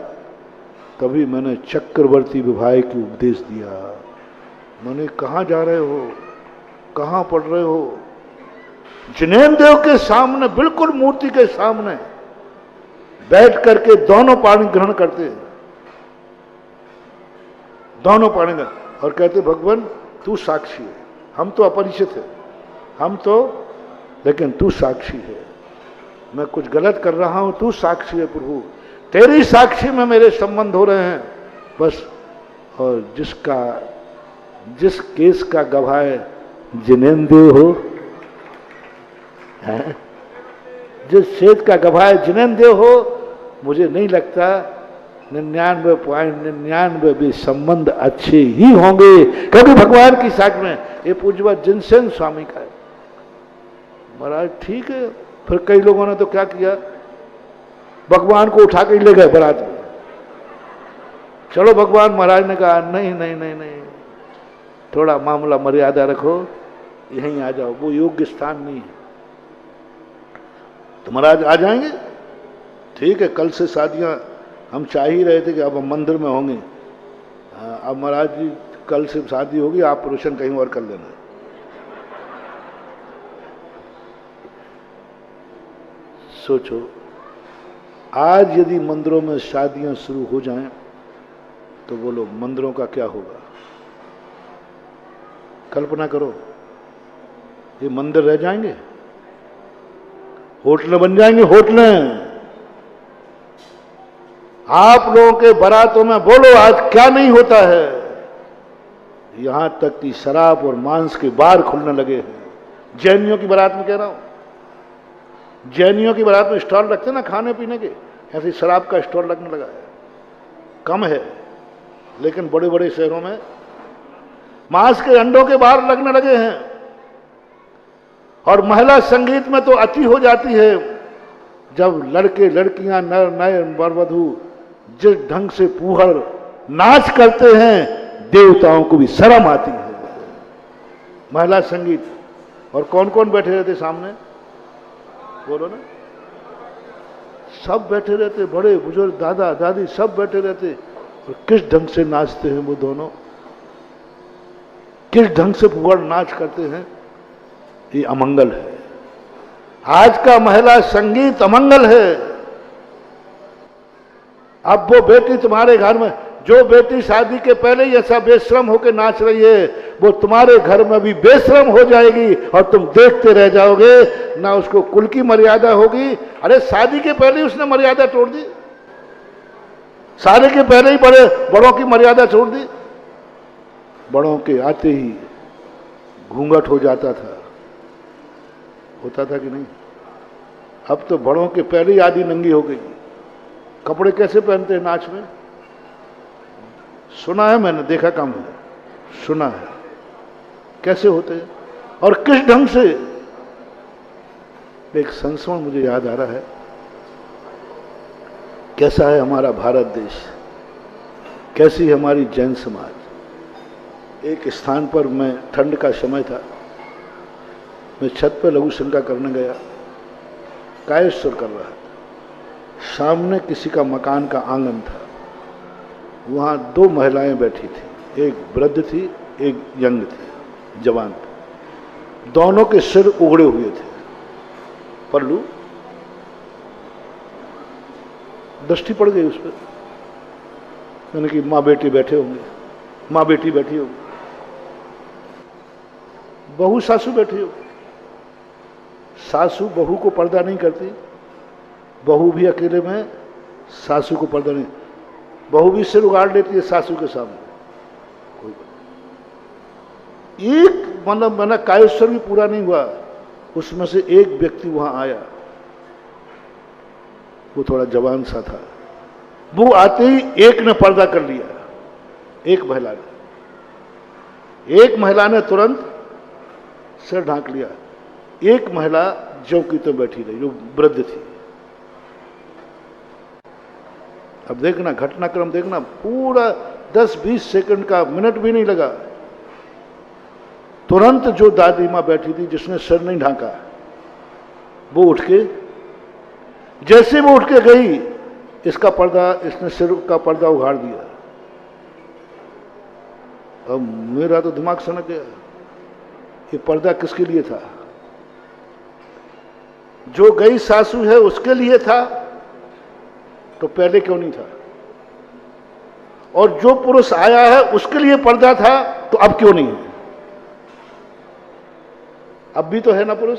तभी मैंने चक्रवर्ती विभाग की उपदेश दिया। मैंने कहाँ जा रहे हो, कहाँ पढ़ रहे हो? जिनेन्द्र देव के सामने, बिल्कुल मूर्ति के सामने बैठ करके दोनों पानी ग्रहण करते, दोनों पानी ग्रहण, और कहते भगवान तू साक्षी है, हम तो अपरिचित है, हम तो, लेकिन तू साक्षी है, मैं कुछ गलत कर रहा हूं, तू साक्षी है प्रभु, तेरी साक्षी में मेरे संबंध हो रहे हैं बस। और जिस केस का गवाह जिनेन्द्र हो, जिस सेठ का गवाह जिनेन्द्र हो, मुझे नहीं लगता 99.99 भी संबंध अच्छे ही होंगे, क्योंकि भगवान की साथ में। ये पूज्यपाद जिनसेन स्वामी का है। महाराज ठीक है, फिर कई लोगों ने तो क्या किया, भगवान को उठा के ले गए बारात में। चलो भगवान, महाराज ने कहा नहीं नहीं नहीं नहीं, थोड़ा मामला मर्यादा रखो, यहीं आ जाओ, वो योग्य स्थान नहीं है। तो महाराज आ जाएंगे, ठीक है, कल से शादियां, हम चाह ही रहे थे कि अब हम मंदिर में होंगे, अब महाराज जी कल से शादी होगी, आप प्रदर्शन कहीं और कर लेना। सोचो, आज यदि मंदिरों में शादियां शुरू हो जाएं तो बोलो मंदिरों का क्या होगा? कल्पना करो, ये मंदिर रह जाएंगे, होटलें बन जाएंगे, होटलें। आप लोगों के बारातों में बोलो आज क्या नहीं होता है। यहां तक कि शराब और मांस के बार खुलने लगे हैं। जैनियों की बारात में कह रहा हूं, जैनियों की बारात में स्टॉल रखते ना खाने पीने के, ऐसे शराब का स्टॉल लगने लगा है। कम है, लेकिन बड़े बड़े शहरों में मांस के अंडों के बार लगने लगे हैं। और महिला संगीत में तो अति हो जाती है। जब लड़के लड़कियां नर नए वरवधु जिस ढंग से फूहड़ नाच करते हैं, देवताओं को भी शर्म आती है। महिला संगीत, और कौन कौन बैठे रहते सामने, बोलो ना। सब बैठे रहते, बड़े बुजुर्ग, दादा दादी सब बैठे रहते। और किस ढंग से नाचते हैं वो दोनों, किस ढंग से फूहड़ नाच करते हैं। ये अमंगल है। आज का महिला संगीत अमंगल है। अब वो बेटी तुम्हारे घर में, जो बेटी शादी के पहले ही ऐसा बेशरम होकर नाच रही है, वो तुम्हारे घर में भी बेशरम हो जाएगी और तुम देखते रह जाओगे। ना उसको कुल की मर्यादा होगी। अरे शादी के पहले ही उसने मर्यादा तोड़ दी, शादी के पहले ही बड़ों की मर्यादा छोड़ दी। बड़ों के आते ही घूंघट हो जाता था, होता था कि नहीं। अब तो बड़ों के पहले ही आधी नंगी हो गई। कपड़े कैसे पहनते हैं नाच में, सुना है मैंने, देखा कम है, सुना है कैसे होते हैं और किस ढंग से। एक संस्मरण मुझे याद आ रहा है, कैसा है हमारा भारत देश, कैसी हमारी जैन समाज। एक स्थान पर मैं, ठंड का समय था, मैं छत पर लघु शंका करने गया, कायेश्वर कर रहा था। सामने किसी का मकान का आंगन था, वहां दो महिलाएं बैठी थी, एक वृद्ध थी एक यंग थी, जवान थी। दोनों के सिर उगड़े हुए थे, पल्लू। दृष्टि पड़ गई उस पर, मैंने कि माँ बेटी बैठे होंगे, माँ बेटी बैठी होगी, बहू सासू बैठी हो। सासू बहू को पर्दा नहीं करती, बहू भी अकेले में सासू को पर्दा नहीं, बहू भी सिर उगाड़ लेती है सासू के सामने। एक मतलब मैंने कायेश्वर भी पूरा नहीं हुआ, उसमें से एक व्यक्ति वहां आया, वो थोड़ा जवान सा था। वो आते ही एक ने पर्दा कर लिया, एक महिला ने तुरंत सिर ढांक लिया। एक महिला जो की तो बैठी रही, जो वृद्ध थी। अब देखना घटनाक्रम, देखना पूरा 10-20 सेकंड का, मिनट भी नहीं लगा। तुरंत जो दादी मां बैठी थी जिसने सिर नहीं ढांका, वो उठ के, जैसे वो उठ के गई, इसका पर्दा, इसने सिर का पर्दा उघाड़ दिया। अब मेरा तो दिमाग सनक गया, ये पर्दा किसके लिए था? जो गई सासू है उसके लिए था, तो पहले क्यों नहीं था? और जो पुरुष आया है उसके लिए पर्दा था, तो अब क्यों नहीं है? अब भी तो है ना पुरुष।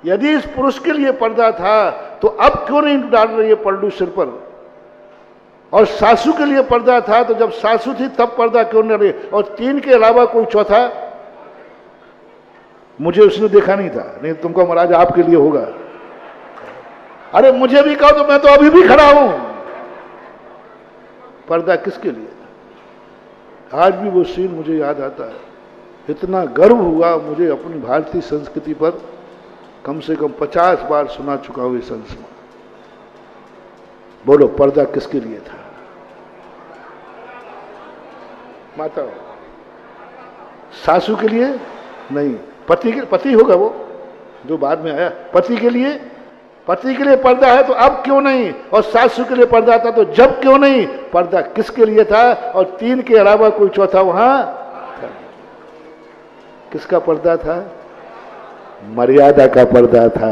यदि इस पुरुष के लिए पर्दा था, तो अब क्यों नहीं डाल रही है पल्लू सिर पर? और सासू के लिए पर्दा था, तो जब सासू थी तब पर्दा क्यों नहीं रही? और 3 के अलावा कोई चौथा? मुझे उसने देखा नहीं था, नहीं तुमको महाराज आपके लिए होगा। अरे मुझे भी कहो तो मैं तो अभी भी खड़ा हूं। पर्दा किसके लिए? आज भी वो सीन मुझे याद आता है। इतना गर्व हुआ मुझे अपनी भारतीय संस्कृति पर, कम से कम 50 बार सुना चुका हूं ये संस्मरण। बोलो पर्दा किसके लिए था? माता, सासू के लिए नहीं, पति होगा वो जो बाद में आया। पति के लिए पर्दा है, तो अब क्यों नहीं? और सासू के लिए पर्दा था, तो जब क्यों नहीं? पर्दा किसके लिए था? और 3 के अलावा कोई चौथा वहां था। किसका पर्दा था? मर्यादा का पर्दा था।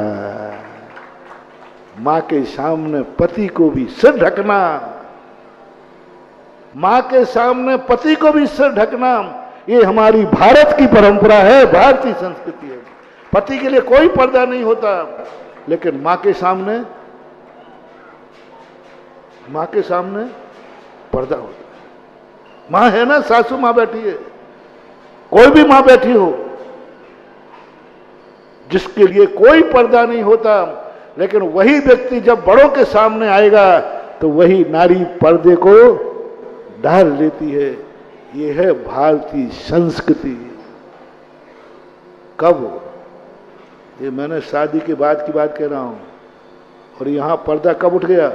मां के सामने पति को भी सिर ढकना, मां के सामने पति को भी सिर ढकना, ये हमारी भारत की परंपरा है, भारतीय संस्कृति है। पति के लिए कोई पर्दा नहीं होता, लेकिन मां के सामने माँ के सामने पर्दा होता है। माँ है ना, सासू माँ बैठी है, कोई भी माँ बैठी हो जिसके लिए कोई पर्दा नहीं होता, लेकिन वही व्यक्ति जब बड़ों के सामने आएगा तो वही नारी पर्दे को डाल लेती है। ये है भारतीय संस्कृति। कब? ये मैंने शादी के बाद की बात कह रहा हूं। और यहां पर्दा कब उठ गया?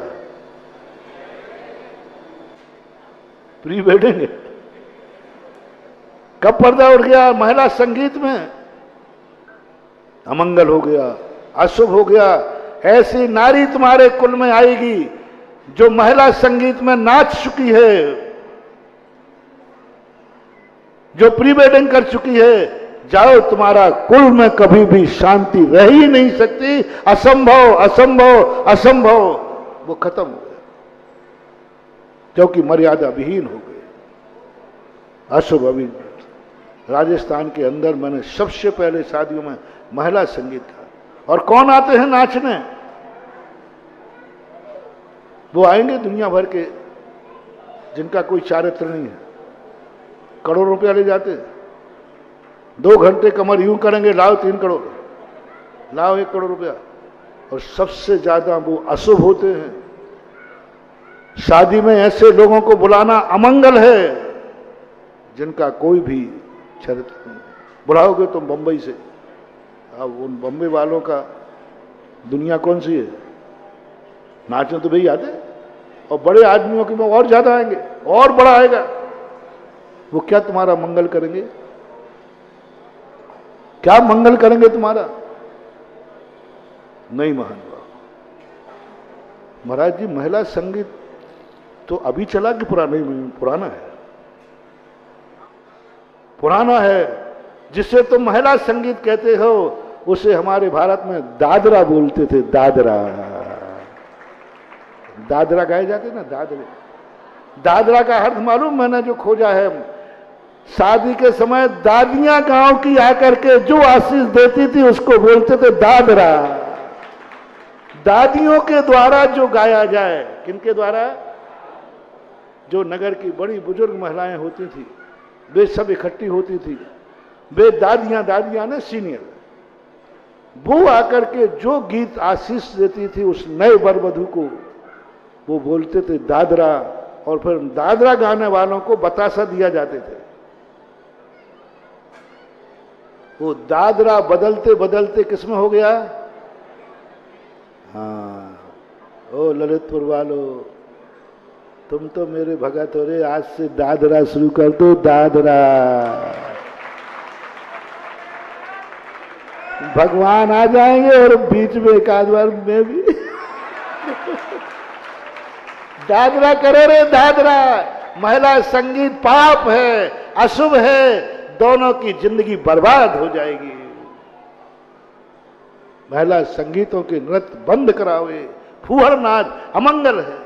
Pre wedding. कब पर्दा उठ गया? महिला संगीत में अमंगल हो गया, अशुभ हो गया। ऐसी नारी तुम्हारे कुल में आएगी जो महिला संगीत में नाच चुकी है, जो प्री वेडिंग कर चुकी है। जाओ, तुम्हारा कुल में कभी भी शांति रह ही नहीं सकती। असंभव, असंभव, असंभव। वो खत्म हो गया क्योंकि मर्यादा विहीन हो गई। अशुभ। अभी राजस्थान के अंदर मैंने सबसे पहले शादियों में महिला संगीत का। और कौन आते हैं नाचने? वो आएंगे दुनिया भर के जिनका कोई चारित्र नहीं है, करोड़ रुपया ले जाते। 2 घंटे कमर यूं करेंगे, लाओ 3 करोड़, लाओ 1 करोड़ रुपया। और सबसे ज्यादा वो अशुभ होते हैं। शादी में ऐसे लोगों को बुलाना अमंगल है जिनका कोई भी चरित्र नहीं। बुलाओगे तुम बंबई से, अब उन बम्बई वालों का दुनिया कौन सी है? नाचने तो भाई आते, और बड़े आदमियों के में और ज्यादा आएंगे, और बड़ा आएगा। वो क्या तुम्हारा मंगल करेंगे? क्या मंगल करेंगे तुम्हारा? नहीं महान बाबू। महाराज जी, महिला संगीत तो अभी चला कि पुराना? पुराना है, पुराना है। जिसे तुम महिला संगीत कहते हो उसे हमारे भारत में दादरा बोलते थे। दादरा, दादरा गाए जाते ना, दादरे। दादरा का अर्थ मालूम? मैंने जो खोजा है, शादी के समय दादियां गांव की आकर के जो आशीष देती थी उसको बोलते थे दादरा। दादियों के द्वारा जो गाया जाए। किनके द्वारा? जो नगर की बड़ी बुजुर्ग महिलाएं होती थी, वे सब इकट्ठी होती थी। वे दादियां ने सीनियर, वो आकर के जो गीत आशीष देती थी उस नए वर वधू को, वो बोलते थे दादरा। और फिर दादरा गाने वालों को बतासा दिया जाते थे। वो दादरा बदलते बदलते किसमें हो गया? हाँ, ओ ललितपुर वालों, तुम तो मेरे भगत हो रे। आज से दादरा शुरू कर दो, दादरा। भगवान आ जाएंगे और बीच में एक आध बार में भी दादरा करो रे, दादरा। महिला संगीत पाप है, अशुभ है, दोनों की जिंदगी बर्बाद हो जाएगी। महिला संगीतों के नृत्य बंद करावे, फूहड़ नाच अमंगल है।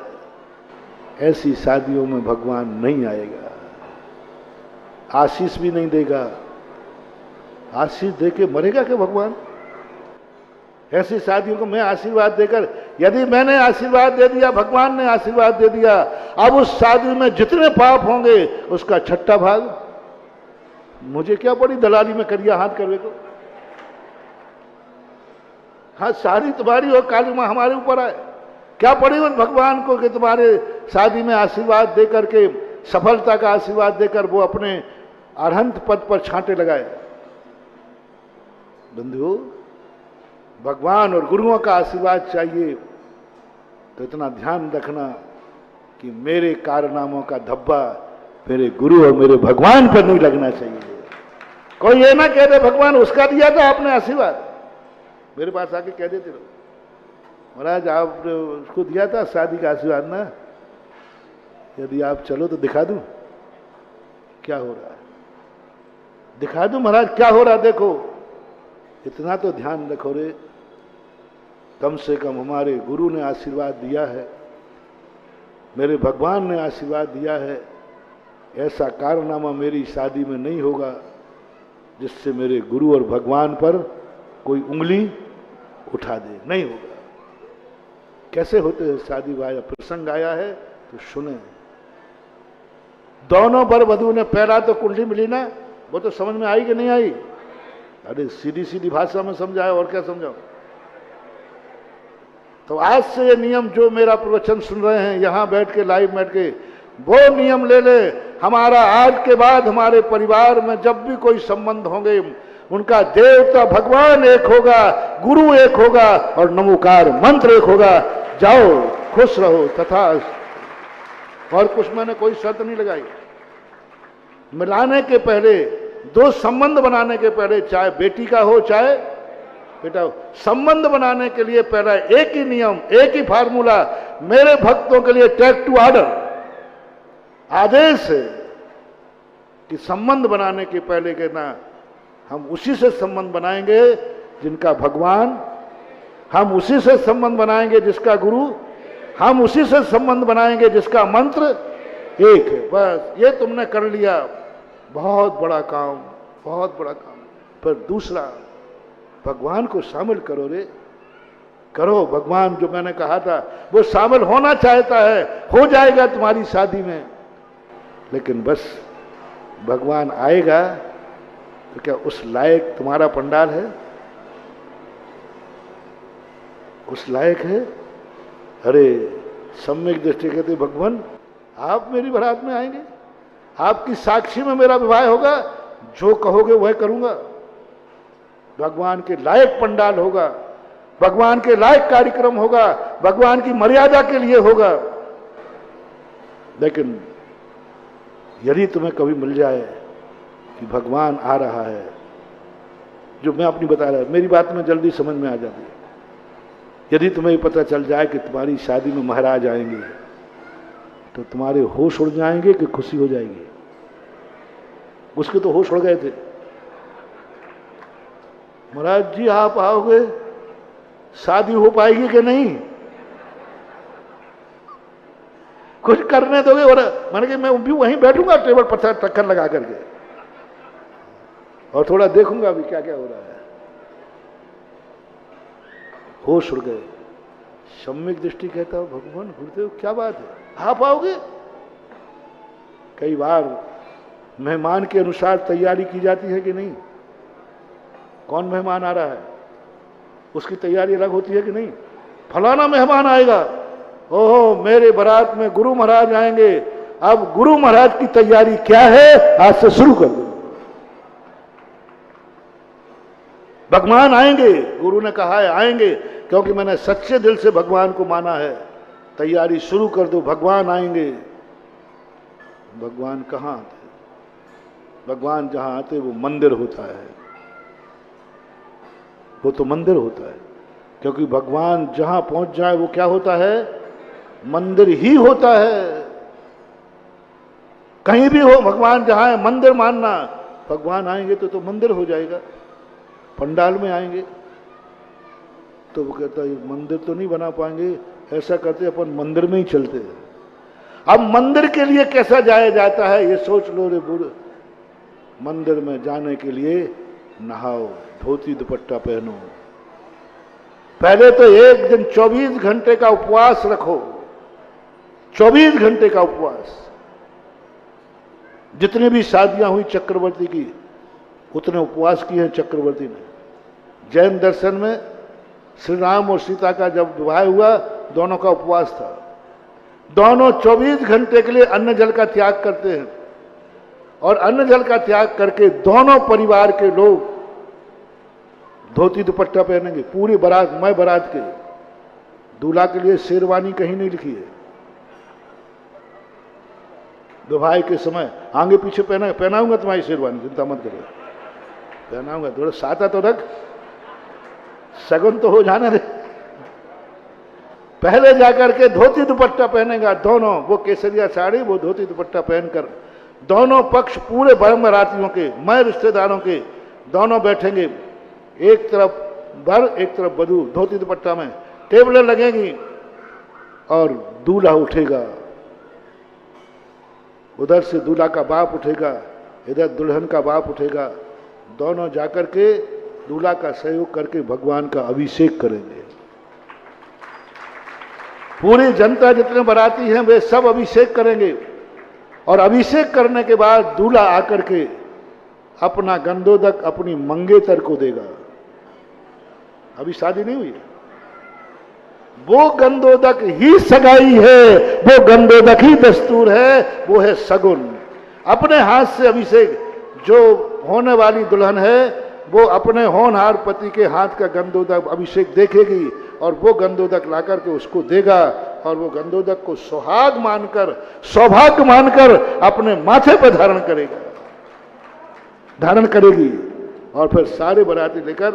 ऐसी शादियों में भगवान नहीं आएगा, आशीष भी नहीं देगा। आशीष देके मरेगा क्या भगवान? ऐसी शादियों को मैं आशीर्वाद देकर, यदि मैंने आशीर्वाद दे दिया, भगवान ने आशीर्वाद दे दिया, अब उस शादी में जितने पाप होंगे उसका 6ठा भाग मुझे क्या पड़ी दलाली में करिया हाथ करवे को। हाँ, सारी तुम्हारी और काली मां हमारे ऊपर आए। क्या पड़ी उन भगवान को कि तुम्हारे शादी में आशीर्वाद देकर के, सफलता का आशीर्वाद देकर वो अपने अरहंत पद पर छांटे लगाए। बंधु, भगवान और गुरुओं का आशीर्वाद चाहिए तो इतना ध्यान रखना कि मेरे कारनामों का धब्बा मेरे गुरु और मेरे भगवान पर नहीं लगना चाहिए। कोई ये ना कह दे भगवान उसका दिया था आपने आशीर्वाद, मेरे पास आके कह देते रहो महाराज आपने उसको दिया था शादी का आशीर्वाद ना, यदि आप चलो तो दिखा दूं क्या हो रहा है, दिखा दूं महाराज क्या हो रहा है। देखो, इतना तो ध्यान रखो रे, कम से कम हमारे गुरु ने आशीर्वाद दिया है, मेरे भगवान ने आशीर्वाद दिया है। ऐसा कारनामा मेरी शादी में नहीं होगा जिससे मेरे गुरु और भगवान पर कोई उंगली उठा दे, नहीं होगा। कैसे होते हैं शादी वाया प्रसंग आया है तो सुने। दोनों वर वधू ने पहला तो कुंडली मिली ना, वो तो समझ में आई कि नहीं आई? अरे सीधी सीधी भाषा में समझाया, और क्या समझाओ। तो आज से ये नियम, जो मेरा प्रवचन सुन रहे हैं यहां बैठ के, लाइव बैठ के, वो नियम ले ले। हमारा आज के बाद हमारे परिवार में जब भी कोई संबंध होंगे, उनका देवता भगवान एक होगा, गुरु एक होगा और नमोकार मंत्र एक होगा। जाओ, खुश रहो तथा। और कुछ मैंने कोई शर्त नहीं लगाई। मिलाने के पहले, दो संबंध बनाने के पहले, चाहे बेटी का हो चाहे बेटा हो, संबंध बनाने के लिए पहला एक ही नियम, एक ही फार्मूला मेरे भक्तों के लिए, टेक टू ऑर्डर, आदेश है कि संबंध बनाने के पहले कहना, हम उसी से संबंध बनाएंगे जिनका भगवान, हम उसी से संबंध बनाएंगे जिसका गुरु, हम उसी से संबंध बनाएंगे जिसका मंत्र एक है। बस ये तुमने कर लिया, बहुत बड़ा काम, बहुत बड़ा काम। पर दूसरा, भगवान को शामिल करो रे, करो। भगवान जो मैंने कहा था वो शामिल होना चाहता है, हो जाएगा तुम्हारी शादी में। लेकिन बस भगवान आएगा तो क्या उस लायक तुम्हारा पंडाल है? उस लायक है? अरे सम्यक दृष्टि कहते, भगवान आप मेरी बारात में आएंगे, आपकी साक्षी में मेरा विवाह होगा, जो कहोगे वह करूंगा। भगवान के लायक पंडाल होगा, भगवान के लायक कार्यक्रम होगा, भगवान की मर्यादा के लिए होगा। लेकिन यदि तुम्हें कभी मिल जाए कि भगवान आ रहा है, जो मैं अपनी बता रहा, मेरी बात में जल्दी समझ में आ जाती है। यदि तुम्हें पता चल जाए कि तुम्हारी शादी में महाराज आएंगे, तो तुम्हारे होश उड़ जाएंगे कि खुशी हो जाएगी? उसके तो होश उड़ गए थे। महाराज जी आप आओगे, शादी हो पाएगी कि नहीं, कुछ करने दोगे? और मैंने कहा मैं भी वहीं बैठूंगा टेबल पर टक्कर लगा करके, और थोड़ा देखूंगा अभी क्या क्या हो रहा है। होश उड़ गए। सम्यक दृष्टि कहता हो, भगवान गुरुदेव क्या बात है, आप आओगे? कई बार मेहमान के अनुसार तैयारी की जाती है कि नहीं? कौन मेहमान आ रहा है उसकी तैयारी अलग होती है कि नहीं? फलाना मेहमान आएगा, ओहो मेरे बारात में गुरु महाराज आएंगे, अब गुरु महाराज की तैयारी क्या है आज से शुरू कर दो। भगवान आएंगे, गुरु ने कहा है आएंगे, क्योंकि मैंने सच्चे दिल से भगवान को माना है। तैयारी शुरू कर दो, भगवान आएंगे। भगवान कहाँ आते? भगवान जहां आते वो मंदिर होता है, वो तो मंदिर होता है। क्योंकि भगवान जहां पहुंच जाए वो क्या होता है? मंदिर ही होता है। कहीं भी हो भगवान जहां है, मंदिर मानना। भगवान आएंगे तो मंदिर हो जाएगा। पंडाल में आएंगे तो वो कहता है मंदिर तो नहीं बना पाएंगे, ऐसा करते अपन मंदिर में ही चलते हैं। अब मंदिर के लिए कैसा जाया जाता है ये सोच लो रे बूढ़े। मंदिर में जाने के लिए नहाओ, धोती दुपट्टा पहनो, पहले तो एक दिन 24 घंटे का उपवास रखो। 24 घंटे का उपवास। जितनी भी शादियां हुई चक्रवर्ती की, उतने उपवास किए हैं चक्रवर्ती ने। जैन दर्शन में श्री राम और सीता का जब विवाह हुआ, दोनों का उपवास था। दोनों 24 घंटे के लिए अन्न जल का त्याग करते हैं, और अन्न जल का त्याग करके दोनों परिवार के लोग धोती दुपट्टा पहनेंगे। पूरी बारात, मैं बारात के दूल्हा के लिए शेरवानी कहीं नहीं लिखी है। विवाह के समय आगे पीछे पहनाऊंगा तुम्हारी शेरवानी, चिंता मत करो, पहनाऊंगा। थोड़ा साता तो रख, सगुन तो हो जाने दे। पहले जाकर के धोती दुपट्टा पहनेगा दोनों, वो केसरिया साड़ी, वो धोती दुपट्टा पहनकर दोनों पक्ष पूरे बरातियों के, मैं रिश्तेदारों के, दोनों बैठेंगे। एक तरफ वर, एक तरफ वधू, धोती दुपट्टा में। टेबलें लगेंगी और दूल्हा उठेगा। उधर से दूल्हा का बाप उठेगा, इधर दुल्हन का बाप उठेगा। दोनों जाकर के दूल्हा का सहयोग करके भगवान का अभिषेक करेंगे। पूरी जनता जितने बाराती हैं वे सब अभिषेक करेंगे और अभिषेक करने के बाद दूल्हा आकर के अपना गंधोदक अपनी मंगेतर को देगा। अभी शादी नहीं हुई, वो गंधोदक ही सगाई है, वो गंधोदक ही दस्तूर है, वो है सगुन। अपने हाथ से अभिषेक, जो होने वाली दुल्हन है वो अपने होनहार पति के हाथ का गंधोदक अभिषेक देखेगी और वो गंधोदक लाकर के उसको देगा और वो गंधोदक को सुहाग मानकर, सौभाग्य मानकर अपने माथे पर धारण करेगी और फिर सारे बाराती लेकर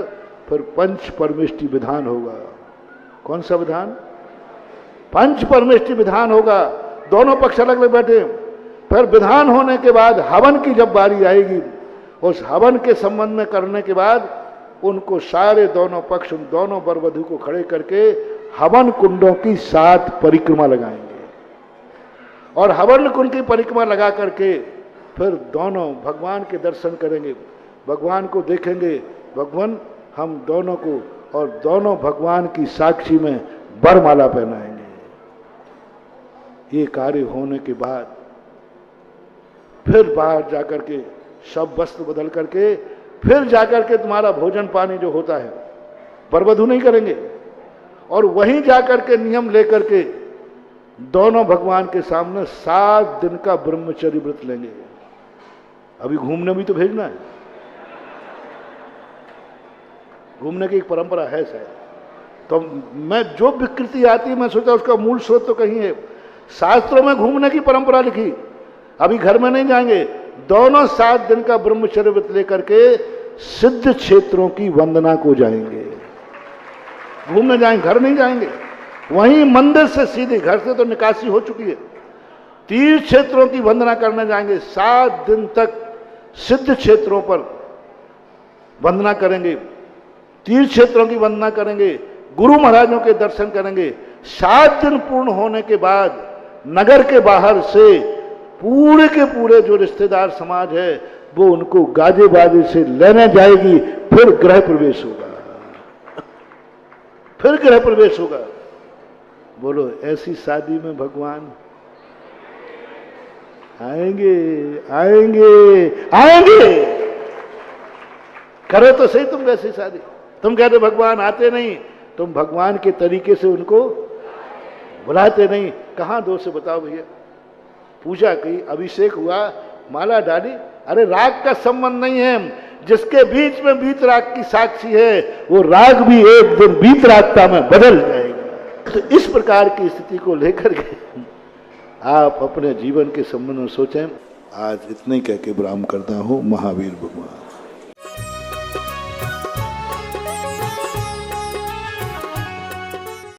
फिर पंच परमेष्टि विधान होगा। कौन सा विधान? पंच परमेष्टि विधान होगा। दोनों पक्ष अलग अलग बैठे, फिर विधान होने के बाद हवन की जब बारी आएगी, उस हवन के संबंध में करने के बाद उनको सारे दोनों पक्ष, उन दोनों वर वधू को खड़े करके हवन कुंडों की 7 परिक्रमा लगाएंगे और हवन कुंड की परिक्रमा लगा करके फिर दोनों भगवान के दर्शन करेंगे, भगवान को देखेंगे, भगवान हम दोनों को, और दोनों भगवान की साक्षी में वरमाला पहनाएंगे। ये कार्य होने के बाद फिर बाहर जाकर के सब वस्त्र बदल करके फिर जाकर के तुम्हारा भोजन पानी जो होता है वर वधू नहीं करेंगे और वहीं जाकर के नियम लेकर के दोनों भगवान के सामने 7 दिन का ब्रह्मचर्य व्रत लेंगे। अभी घूमने भी तो भेजना है, घूमने की एक परंपरा है शायद, तो मैं जो विकृति आती है मैं सोचा उसका मूल स्रोत तो कहीं है। शास्त्रों में घूमने की परंपरा लिखी, अभी घर में नहीं जाएंगे, दोनों 7 दिन का ब्रह्मचर्य व्रत लेकर के सिद्ध क्षेत्रों की वंदना को जाएंगे। घूमने जाएंगे, घर नहीं जाएंगे, वहीं मंदिर से सीधे, घर से तो निकासी हो चुकी है, तीर्थ क्षेत्रों की वंदना करने जाएंगे। 7 दिन तक सिद्ध क्षेत्रों पर वंदना करेंगे, तीर्थ क्षेत्रों की वंदना करेंगे, गुरु महाराजों के दर्शन करेंगे। 7 दिन पूर्ण होने के बाद नगर के बाहर से पूरे के पूरे जो रिश्तेदार समाज है वो उनको गाजे बाजे से लेने जाएगी, फिर गृह प्रवेश होगा, फिर गृह प्रवेश होगा। बोलो, ऐसी शादी में भगवान आएंगे आएंगे आएंगे? करो तो सही तुम वैसी शादी। तुम कहते भगवान आते नहीं, तुम भगवान के तरीके से उनको बुलाते नहीं। कहां दोष बताओ भैया? पूजा की, अभिषेक हुआ, माला डाली, अरे राग का संबंध नहीं है। जिसके बीच में वीतराग की साक्षी है वो राग भी एक दिन वीतरागता में बदल जाएगा। तो इस प्रकार की स्थिति को लेकर के आप अपने जीवन के संबंध में सोचें। आज इतना ही कह के विराम करता हूं। महावीर भगवान।